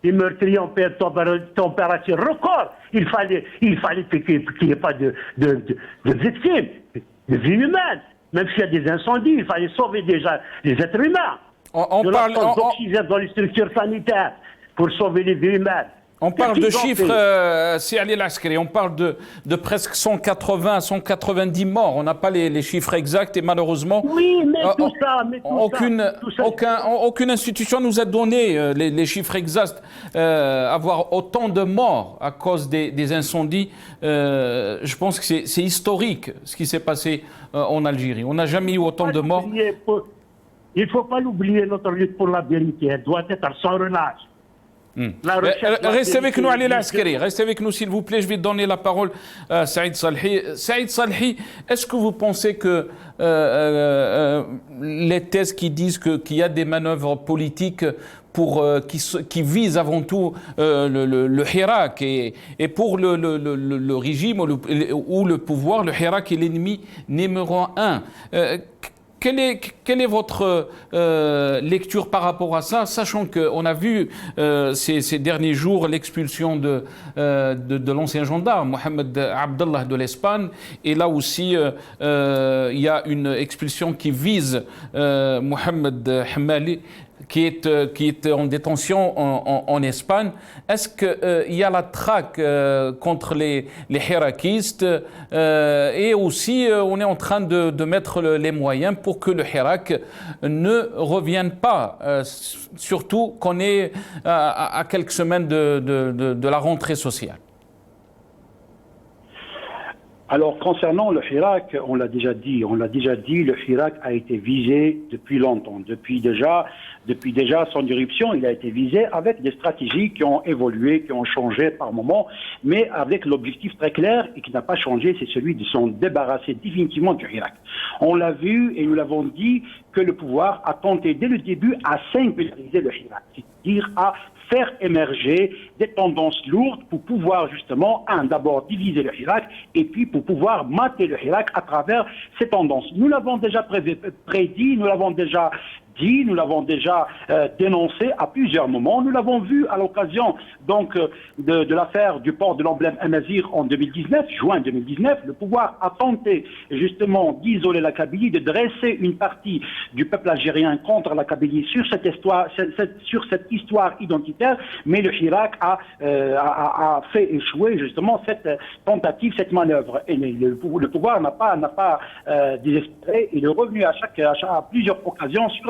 Les meurtriers en température record. Il fallait qu'il n'y ait pas de victimes, de vie humaine. Même s'il y a des incendies, il fallait sauver déjà les êtres humains. de l'absence d'oxygène dans les structures sanitaires pour sauver les vies humaines. On parle de chiffres, c'est Ali Laskari, on parle de presque 180 à 190 morts. On n'a pas les chiffres exacts et malheureusement, oui, mais aucune institution nous a donné les chiffres exacts. Avoir autant de morts à cause des incendies, je pense que c'est historique ce qui s'est passé en Algérie. On n'a jamais eu autant de morts. Il ne faut pas l'oublier, notre lutte pour la vérité. Elle doit être sans relâche. Restez avec nous, Ali Laskari. Restez avec nous, s'il vous plaît. Je vais donner la parole à Saïd Salhi. Saïd Salhi, est-ce que vous pensez que les thèses qui disent qu'il y a des manœuvres politiques qui visent avant tout le Hirak et pour le régime ou le pouvoir, le Hirak est l'ennemi numéro un. Quelle est votre lecture par rapport à ça, sachant qu'on a vu ces derniers jours l'expulsion de l'ancien gendarme, Mohamed Abdallah de l'Espagne, et là aussi il y a une expulsion qui vise Mohamed Hamali, qui est en détention en Espagne. Est-ce qu'il y a la traque contre les hirakistes et aussi on est en train de mettre les moyens pour que le Hirak ne revienne pas, surtout qu'on est à quelques semaines de la rentrée sociale? Alors, concernant le Hirak, on l'a déjà dit, le Hirak a été visé depuis longtemps. Depuis déjà son irruption, il a été visé avec des stratégies qui ont évolué, qui ont changé par moment, mais avec l'objectif très clair et qui n'a pas changé, c'est celui de s'en débarrasser définitivement du Hirak. On l'a vu et nous l'avons dit que le pouvoir a tenté dès le début à singulariser le Hirak, c'est-à-dire à faire émerger des tendances lourdes pour pouvoir justement, d'abord diviser le Hirak et puis pour pouvoir mater le Hirak à travers ces tendances. Nous l'avons déjà prédit, nous l'avons déjà dit, nous l'avons déjà dénoncé à plusieurs moments. Nous l'avons vu à l'occasion donc de l'affaire du port de l'emblème Amazigh en 2019, juin 2019. Le pouvoir a tenté justement d'isoler la Kabylie, de dresser une partie du peuple algérien contre la Kabylie sur cette histoire identitaire, mais le Hirak a fait échouer justement cette tentative, cette manœuvre. Et le pouvoir n'a pas désespéré. Il est revenu à plusieurs occasions sur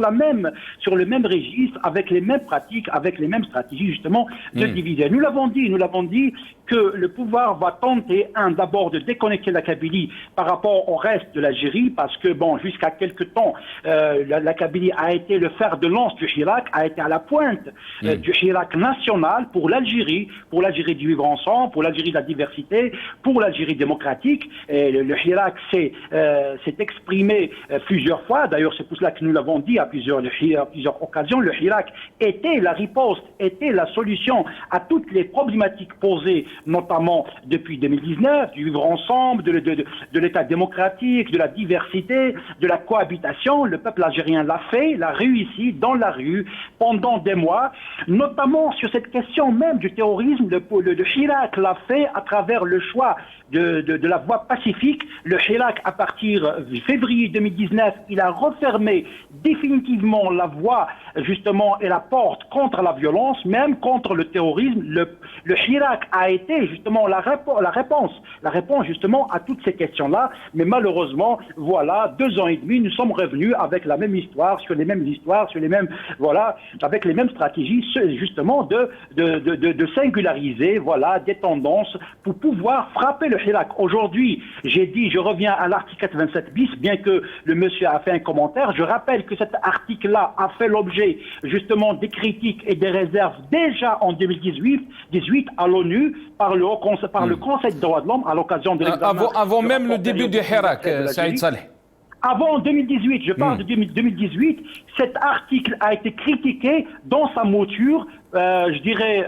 le même registre, avec les mêmes pratiques, avec les mêmes stratégies justement de diviser. Nous l'avons dit que le pouvoir va tenter d'abord de déconnecter la Kabylie par rapport au reste de l'Algérie, parce que jusqu'à quelque temps la Kabylie a été le fer de lance du Hirak, a été à la pointe du Hirak national pour l'Algérie du vivre ensemble, pour l'Algérie de la diversité, pour l'Algérie démocratique. Et le Hirak s'est exprimé plusieurs fois, d'ailleurs c'est pour cela que nous l'avons dit à plusieurs occasions, le Hirak était la riposte, était la solution à toutes les problématiques posées, notamment depuis 2019, du vivre ensemble, de l'État démocratique, de la diversité, de la cohabitation. Le peuple algérien l'a fait, l'a réussi dans la rue pendant des mois, notamment sur cette question même du terrorisme. Le Hirak l'a fait à travers le choix de la voie pacifique. Le Hirak, à partir de février 2019, il a refermé définitivement la voie justement et la porte contre la violence, même contre le terrorisme. Le Hirak a été justement la réponse justement à toutes ces questions-là. Mais malheureusement, voilà, 2 ans et demi, nous sommes revenus avec la même histoire, avec les mêmes stratégies, justement de singulariser, voilà, des tendances pour pouvoir frapper le Hirak. Aujourd'hui, je reviens à l'article 87 bis, bien que le monsieur a fait un commentaire, je rappelle que cet article-là a fait l'objet justement des critiques et des réserves déjà en 2018 à l'ONU par le Conseil des droits de l'homme à l'occasion de l'examen. Avant même le début du Hirak, Saïd Saleh. Avant 2018, je parle de 2018, cet article a été critiqué dans sa mouture je dirais,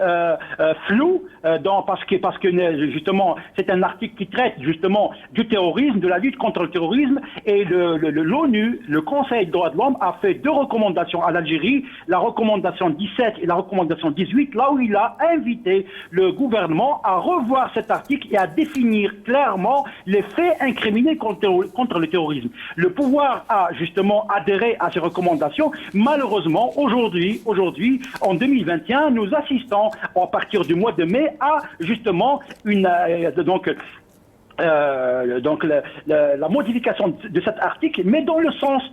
flou, parce que justement, c'est un article qui traite justement du terrorisme, de la lutte contre le terrorisme, et l'ONU, le Conseil des droits de l'homme, a fait 2 recommandations à l'Algérie, la recommandation 17 et la recommandation 18, là où il a invité le gouvernement à revoir cet article et à définir clairement les faits incriminés contre le terrorisme. Le pouvoir a justement adhéré à ces recommandations. Malheureusement, aujourd'hui, en 2021, nous assistons, à partir du mois de mai, à justement la modification de cet article, mais dans le sens,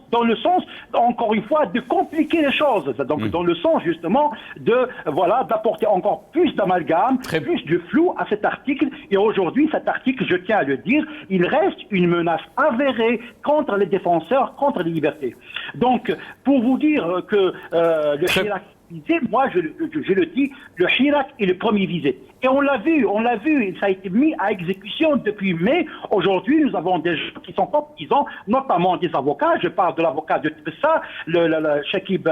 encore une fois, de compliquer les choses. Donc, dans le sens, justement, d'apporter encore plus d'amalgame, plus de flou à cet article. Et aujourd'hui, cet article, je tiens à le dire, il reste une menace avérée contre les défenseurs, contre les libertés. Donc, pour vous dire que le Chirac, moi, je le dis, le Chirac est le premier visé. Et on l'a vu, ça a été mis à exécution depuis mai. Aujourd'hui, nous avons des gens qui sont en prison, notamment des avocats. Je parle de l'avocat de Tbessa, le Chakib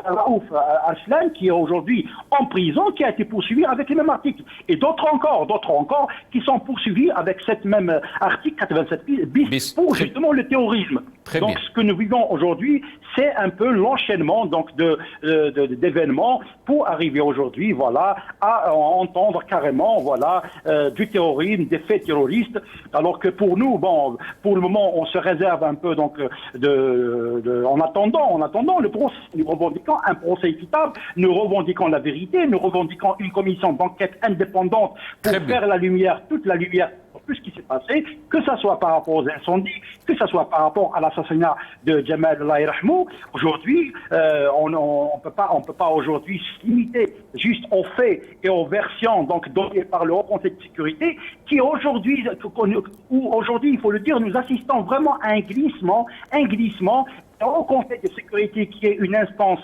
Raouf Arslan, qui est aujourd'hui en prison, qui a été poursuivi avec les mêmes articles. Et d'autres encore, qui sont poursuivis avec cette même article 87 bis pour justement le terrorisme. Donc, ce que nous vivons aujourd'hui, c'est un peu l'enchaînement d'événements pour arriver aujourd'hui, à entendre carrément, du terrorisme, des faits terroristes, alors que pour nous, pour le moment, on se réserve un peu, en attendant le procès. Nous revendiquons un procès équitable, nous revendiquons la vérité, nous revendiquons une commission d'enquête indépendante pour faire la lumière, toute la lumière, tout ce qui s'est passé, que ce soit par rapport aux incendies, que ce soit par rapport à l'assassinat de Jamal Allah Rahmou. Aujourd'hui, on peut pas aujourd'hui se limiter juste aux faits et aux versions données par le Haut Conseil de sécurité, qui aujourd'hui, il faut le dire, nous assistons vraiment à un glissement au Conseil de sécurité, qui est une instance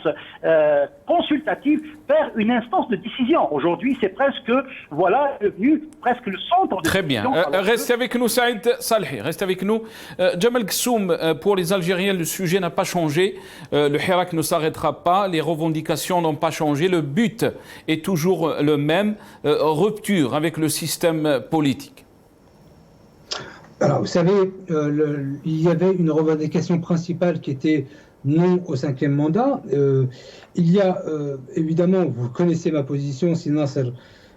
consultative, vers une instance de décision. Aujourd'hui, c'est presque, devenu presque le centre de Très bien. Restez avec nous, Saïd Salhi. Restez avec nous. Jamal Ghassoum, pour les Algériens, le sujet n'a pas changé. Le Hirak ne s'arrêtera pas. Les revendications n'ont pas changé. Le but est toujours le même. Rupture avec le système politique. Alors, vous savez, il y avait une revendication principale qui était non au 5e mandat. Il y a, évidemment, vous connaissez ma position, sinon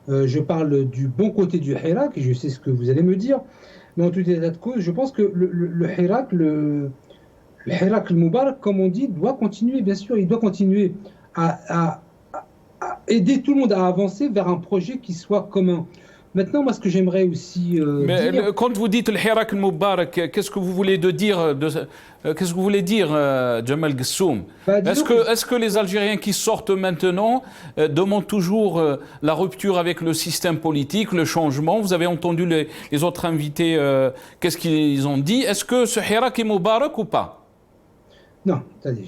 je parle du bon côté du Hirak, et je sais ce que vous allez me dire. Mais en tout état de cause, je pense que le Hirak, le Hirak al-Mubarak, comme on dit, doit continuer, bien sûr, il doit continuer à aider tout le monde à avancer vers un projet qui soit commun. Maintenant, moi, ce que j'aimerais aussi dire... Quand vous dites le Hirak al-Mubarak, qu'est-ce que vous voulez dire Jamal Ghassoum? Est-ce que les Algériens qui sortent maintenant demandent toujours la rupture avec le système politique, le changement? Vous avez entendu les autres invités, qu'est-ce qu'ils ont dit? Est-ce que ce Hirak est Mubarak ou pas? Non, attendez,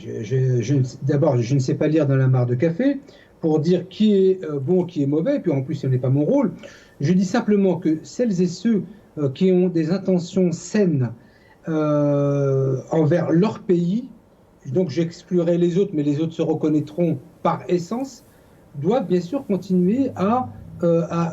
d'abord, je ne sais pas lire dans la mare de café pour dire qui est bon, qui est mauvais, puis en plus, ce n'est pas mon rôle. Je dis simplement que celles et ceux qui ont des intentions saines envers leur pays, donc j'exclurai les autres, mais les autres se reconnaîtront par essence, doivent bien sûr continuer à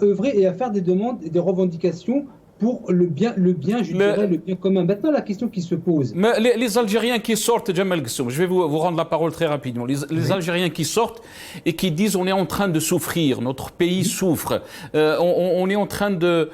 œuvrer et à faire des demandes et des revendications pour le bien, je dirais, le bien commun. Maintenant, la question qui se pose... Mais les Algériens qui sortent, Jamal Ghassoum, je vais vous rendre la parole très rapidement. Les Algériens qui sortent et qui disent on est en train de souffrir, notre pays souffre, on est en train de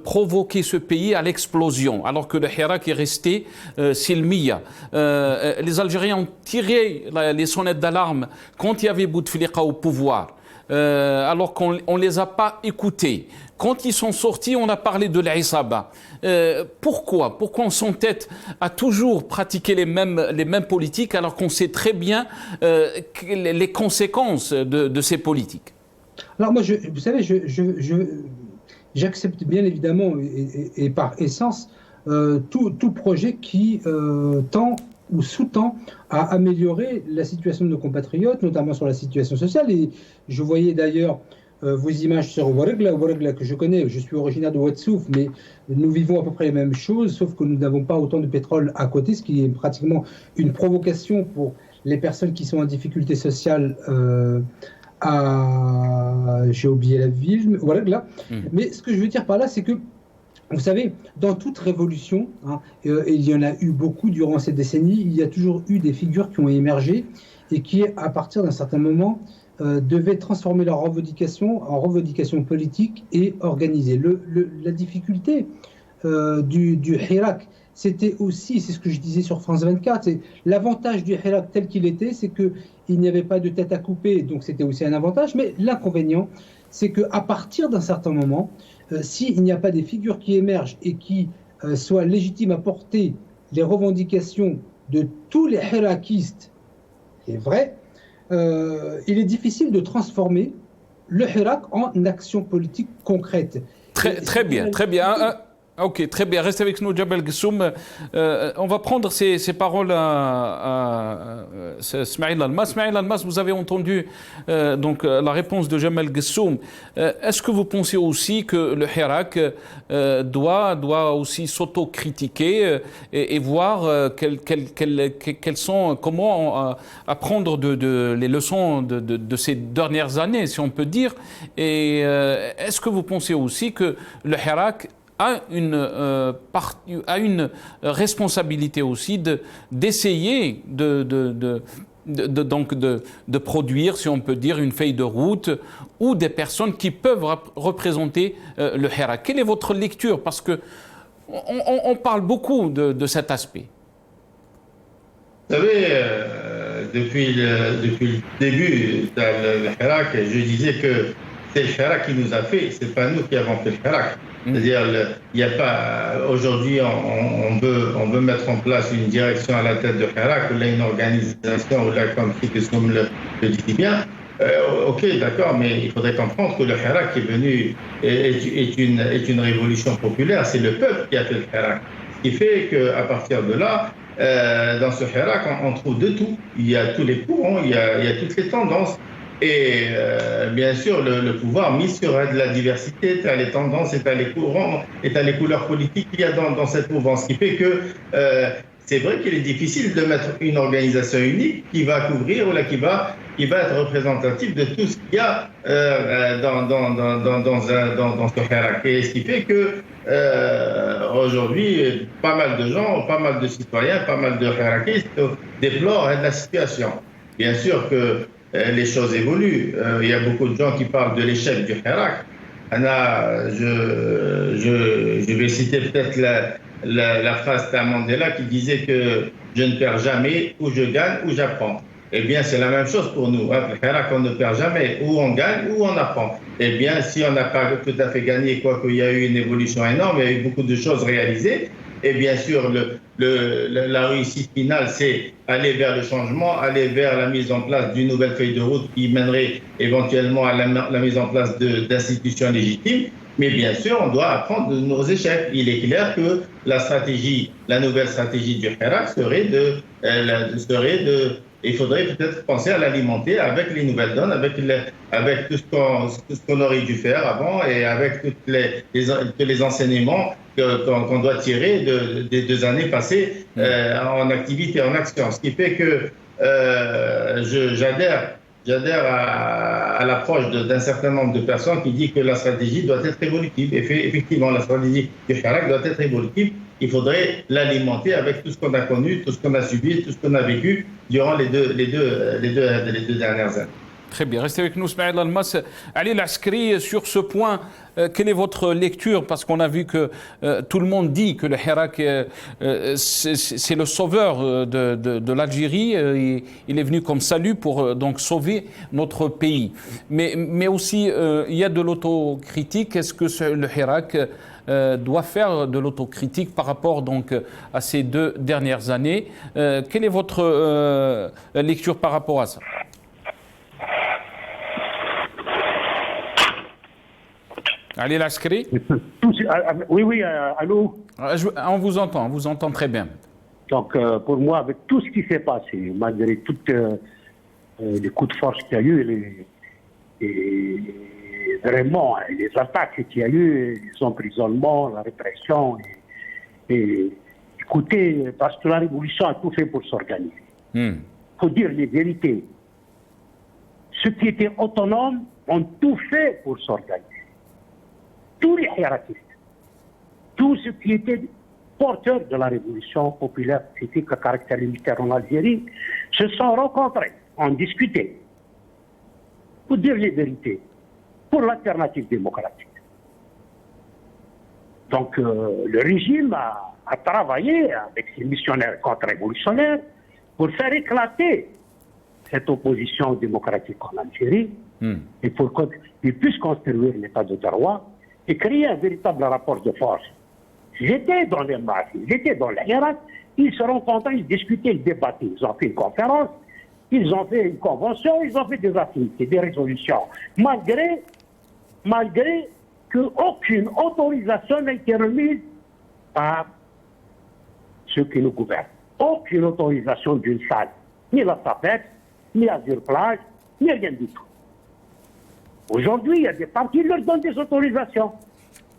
provoquer ce pays à l'explosion, alors que le Hirak est resté silmiya. Les Algériens ont tiré les sonnettes d'alarme quand il y avait Bouteflika au pouvoir. Alors qu'on ne les a pas écoutés. Quand ils sont sortis, on a parlé de l'Aïsaba. Pourquoi on s'entête à toujours pratiquer les mêmes politiques alors qu'on sait très bien les conséquences de ces politiques? Alors moi, vous savez, j'accepte bien évidemment et par essence tout projet qui tend ou sous-tend à améliorer la situation de nos compatriotes, notamment sur la situation sociale. Et je voyais d'ailleurs vos images sur Ouargla que je connais. Je suis originaire de Ouadsouf, mais nous vivons à peu près les mêmes choses, sauf que nous n'avons pas autant de pétrole à côté, ce qui est pratiquement une provocation pour les personnes qui sont en difficulté sociale j'ai oublié la ville, voilà là. Mais ce que je veux dire par là, c'est que vous savez, dans toute révolution, et il y en a eu beaucoup durant cette décennie, il y a toujours eu des figures qui ont émergé et qui, à partir d'un certain moment, devaient transformer leurs revendications en revendications politiques et organisées. La difficulté du Hirak, c'était aussi, c'est ce que je disais sur France 24, l'avantage du Hirak tel qu'il était, c'est qu'il n'y avait pas de tête à couper, donc c'était aussi un avantage, mais l'inconvénient, c'est qu'à partir d'un certain moment, s'il n'y a pas des figures qui émergent et qui soient légitimes à porter les revendications de tous les hirakistes, qui est vrai, il est difficile de transformer le Hirak en action politique concrète. Très bien, très bien. Ok, très bien. Restez avec nous, Djebel Ghessoum. On va prendre ces paroles à Smaïl Almas. Smaïl Almas, vous avez entendu donc la réponse de Djebel Ghessoum. Est-ce que vous pensez aussi que le Hirak doit aussi s'autocritiquer et voir quelles sont, comment apprendre les leçons de ces dernières années, si on peut dire. Et est-ce que vous pensez aussi que le Hirak a une responsabilité aussi d'essayer de produire, si on peut dire, une feuille de route ou des personnes qui peuvent représenter le Hirak. Quelle est votre lecture? Parce que on parle beaucoup de cet aspect. Vous savez, depuis le début de le Hirak, je disais que c'est le Hirak qui nous a fait, c'est pas nous qui avons fait le Hirak. C'est-à-dire, il n'y a pas. Aujourd'hui, on veut mettre en place une direction à la tête de Hirak, ou là une organisation, ou là comme le dit bien. Ok, d'accord, mais il faudrait comprendre que le Hirak qui est venu est une révolution populaire. C'est le peuple qui a fait le Hirak. Ce qui fait qu'à partir de là, dans ce Hirak, on trouve de tout. Il y a tous les courants, il y a toutes les tendances. Et bien sûr, le pouvoir mis sur de la diversité, t'as les tendances, et t'as les courants, et t'as les couleurs politiques qu'il y a dans cette mouvance. Ce qui fait que c'est vrai qu'il est difficile de mettre une organisation unique qui va couvrir ou là, qui va être représentative de tout ce qu'il y a dans ce Hirak. Et ce qui fait que aujourd'hui, pas mal de gens, pas mal de citoyens, pas mal de Hirakistes déplorent la situation. Bien sûr que les choses évoluent. Il y a beaucoup de gens qui parlent de l'échec du Hirak. Je vais citer peut-être la phrase de Mandela qui disait que je ne perds jamais, ou je gagne, ou j'apprends. Eh bien, c'est la même chose pour nous. Le Hirak, on ne perd jamais. Ou on gagne, ou on apprend. Eh bien, si on n'a pas tout à fait gagné, quoiqu'il y a eu une évolution énorme, il y a eu beaucoup de choses réalisées. Et bien sûr, la réussite finale, c'est aller vers le changement, aller vers la mise en place d'une nouvelle feuille de route qui mènerait éventuellement à la mise en place d'institutions légitimes. Mais bien sûr, on doit apprendre de nos échecs. Il est clair que la nouvelle stratégie du Hirak il faudrait peut-être penser à l'alimenter avec les nouvelles donnes, avec tout ce qu'on aurait dû faire avant et avec tous les enseignements qu'on doit tirer des 2 années passées en activité, en action. Ce qui fait que j'adhère à l'approche d'un certain nombre de personnes qui disent que la stratégie doit être évolutive. Effectivement, la stratégie du Hirak doit être évolutive. Il faudrait l'alimenter avec tout ce qu'on a connu, tout ce qu'on a subi, tout ce qu'on a vécu durant les deux dernières années. Très bien. Restez avec nous, Smaïl Almas. Ali Laskri, sur ce point, quelle est votre lecture? Parce qu'on a vu que tout le monde dit que le Hirak, c'est le sauveur de l'Algérie. Il est venu comme salut pour donc sauver notre pays. Mais aussi, il y a de l'autocritique. Est-ce que le Hirak doit faire de l'autocritique par rapport donc à ces 2 dernières années? Quelle est votre lecture par rapport à ça? Ali Laskri? Oui, allô? On vous entend très bien. Donc, pour moi, avec tout ce qui s'est passé, malgré toutes les coups de force qu'il y a eu, vraiment, les attaques qu'il y a eu, les emprisonnements, la répression, écoutez, parce que la révolution a tout fait pour s'organiser. faut dire les vérités. Ceux qui étaient autonomes ont tout fait pour s'organiser. Tous les hiérarchistes, tous ceux qui étaient porteurs de la révolution populaire pacifique à caractère militaire en Algérie se sont rencontrés, ont discuté, pour dire les vérités, pour l'alternative démocratique. Donc le régime a travaillé avec ses missionnaires contre-révolutionnaires pour faire éclater cette opposition démocratique en Algérie et pour qu'ils puissent construire l'état de droit et créer un véritable rapport de force. J'étais dans les masses, j'étais dans les hiérarchies, ils se rencontraient, ils discutaient, ils débattaient, ils ont fait une conférence, ils ont fait une convention, ils ont fait des affinités, des résolutions, malgré qu'aucune autorisation n'a été remise par ceux qui nous gouvernent. Aucune autorisation d'une salle, ni la SAPEX, ni Azur Plage, ni rien du tout. Aujourd'hui, il y a des partis qui leur donnent des autorisations.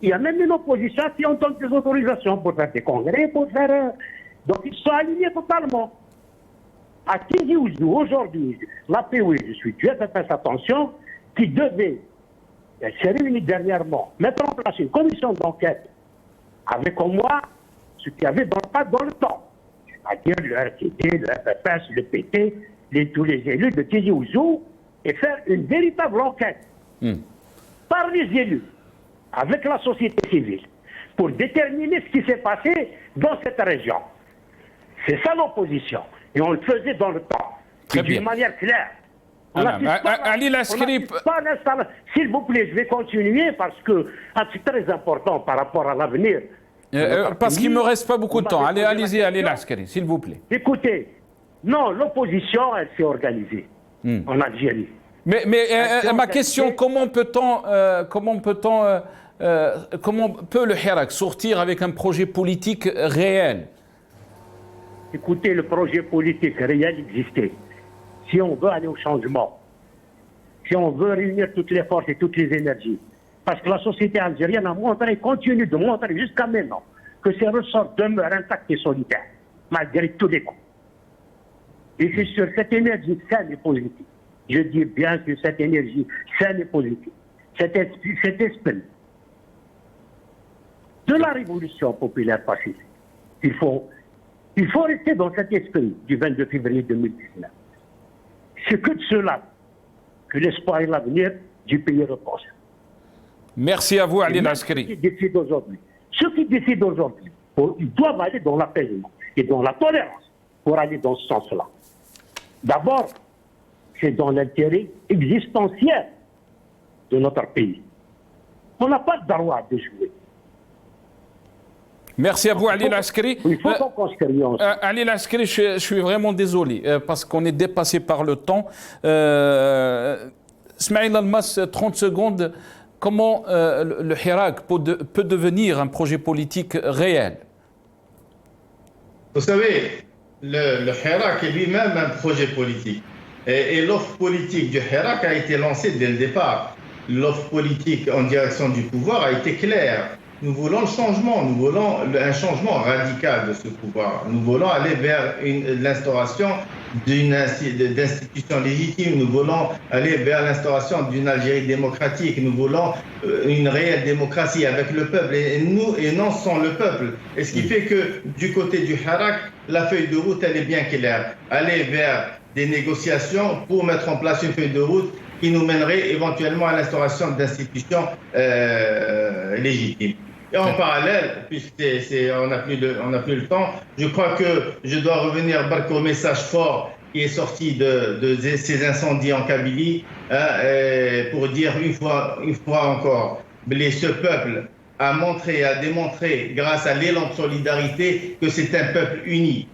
Il y a même une opposition qui en donne des autorisations pour faire des congrès, pour faire... Donc ils sont alignés totalement. À Tizi Ouzou, aujourd'hui, l'APOI, je suis dû à faire attention, qui devait s'est réunie dernièrement, mettre en place une commission d'enquête avec au moins ce qu'il y avait pas dans le temps, c'est-à-dire le RTD, le FFS, le PT, tous les élus de Tizi Ouzou, et faire une véritable enquête par les élus, avec la société civile, pour déterminer ce qui s'est passé dans cette région. C'est ça l'opposition. Et on le faisait dans le temps, d'une manière claire. Ali Laskeri, s'il vous plaît, je vais continuer parce que c'est très important par rapport à l'avenir. Parce qu'il ne me reste pas beaucoup de temps. Allez-y, Ali Laskeri, s'il vous plaît. Écoutez, non, l'opposition, elle s'est organisée en Algérie. Mais ma question, comment peut le Hirak sortir avec un projet politique réel? Écoutez, le projet politique réel existait. Si on veut aller au changement, si on veut réunir toutes les forces et toutes les énergies, parce que la société algérienne a montré, continue de montrer jusqu'à maintenant, que ses ressorts demeurent intacts et solitaires, malgré tous les coups. Et c'est sur cette énergie saine et positive, je dis bien sur cette énergie saine et positive, cet esprit de la révolution populaire pacifique, il faut rester dans cet esprit du 22 février 2019. C'est que de cela que l'espoir et l'avenir du pays reposent. Merci à vous, Ali Laskeri. Ceux qui décident aujourd'hui, ils doivent aller dans l'apaisement et dans la tolérance pour aller dans ce sens-là. D'abord, c'est dans l'intérêt existentiel de notre pays. On n'a pas le droit de jouer. Merci à vous, Ali Laskeri. Il faut qu'on construise ensemble. Ali Laskeri, je suis vraiment désolé parce qu'on est dépassé par le temps. Smaïl Almas, 30 secondes. Comment le Hirak peut devenir un projet politique réel? Vous savez, le Hirak est lui-même un projet politique. Et l'offre politique du Hirak a été lancée dès le départ. L'offre politique en direction du pouvoir a été claire. Nous voulons le changement, nous voulons un changement radical de ce pouvoir. Nous voulons aller vers l'instauration d'institutions légitimes. Nous voulons aller vers l'instauration d'une Algérie démocratique. Nous voulons une réelle démocratie avec le peuple et non sans le peuple. Et ce qui fait que du côté du Hirak, la feuille de route, elle est bien claire. Aller vers des négociations pour mettre en place une feuille de route qui nous mènerait éventuellement à l'instauration d'institutions légitimes. Et en parallèle, puisqu'on n'a plus le temps, je crois que je dois revenir au message fort qui est sorti de ces incendies en Kabylie, pour dire une fois encore, ce peuple a démontré, grâce à l'élan de solidarité, que c'est un peuple uni.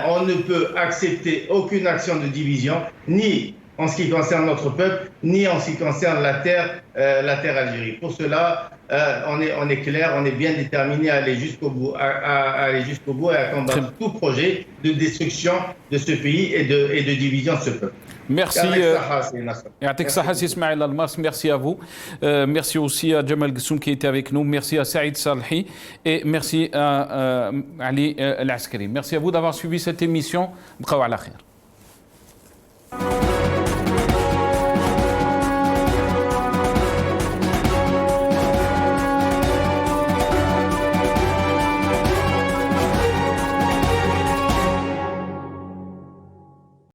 On ne peut accepter aucune action de division, ni en ce qui concerne notre peuple, ni en ce qui concerne la terre Algérie. Pour cela, on est clair, on est bien déterminé à aller jusqu'au bout, et à combattre tout projet de destruction de ce pays et de division de ce peuple. Merci. Ismaïl Almas, merci à vous. Merci aussi à Jamal Ghessoum qui était avec nous. Merci à Saïd Salhi et merci à Ali Laskeri. Merci à vous d'avoir suivi cette émission. Bqaw ala khair.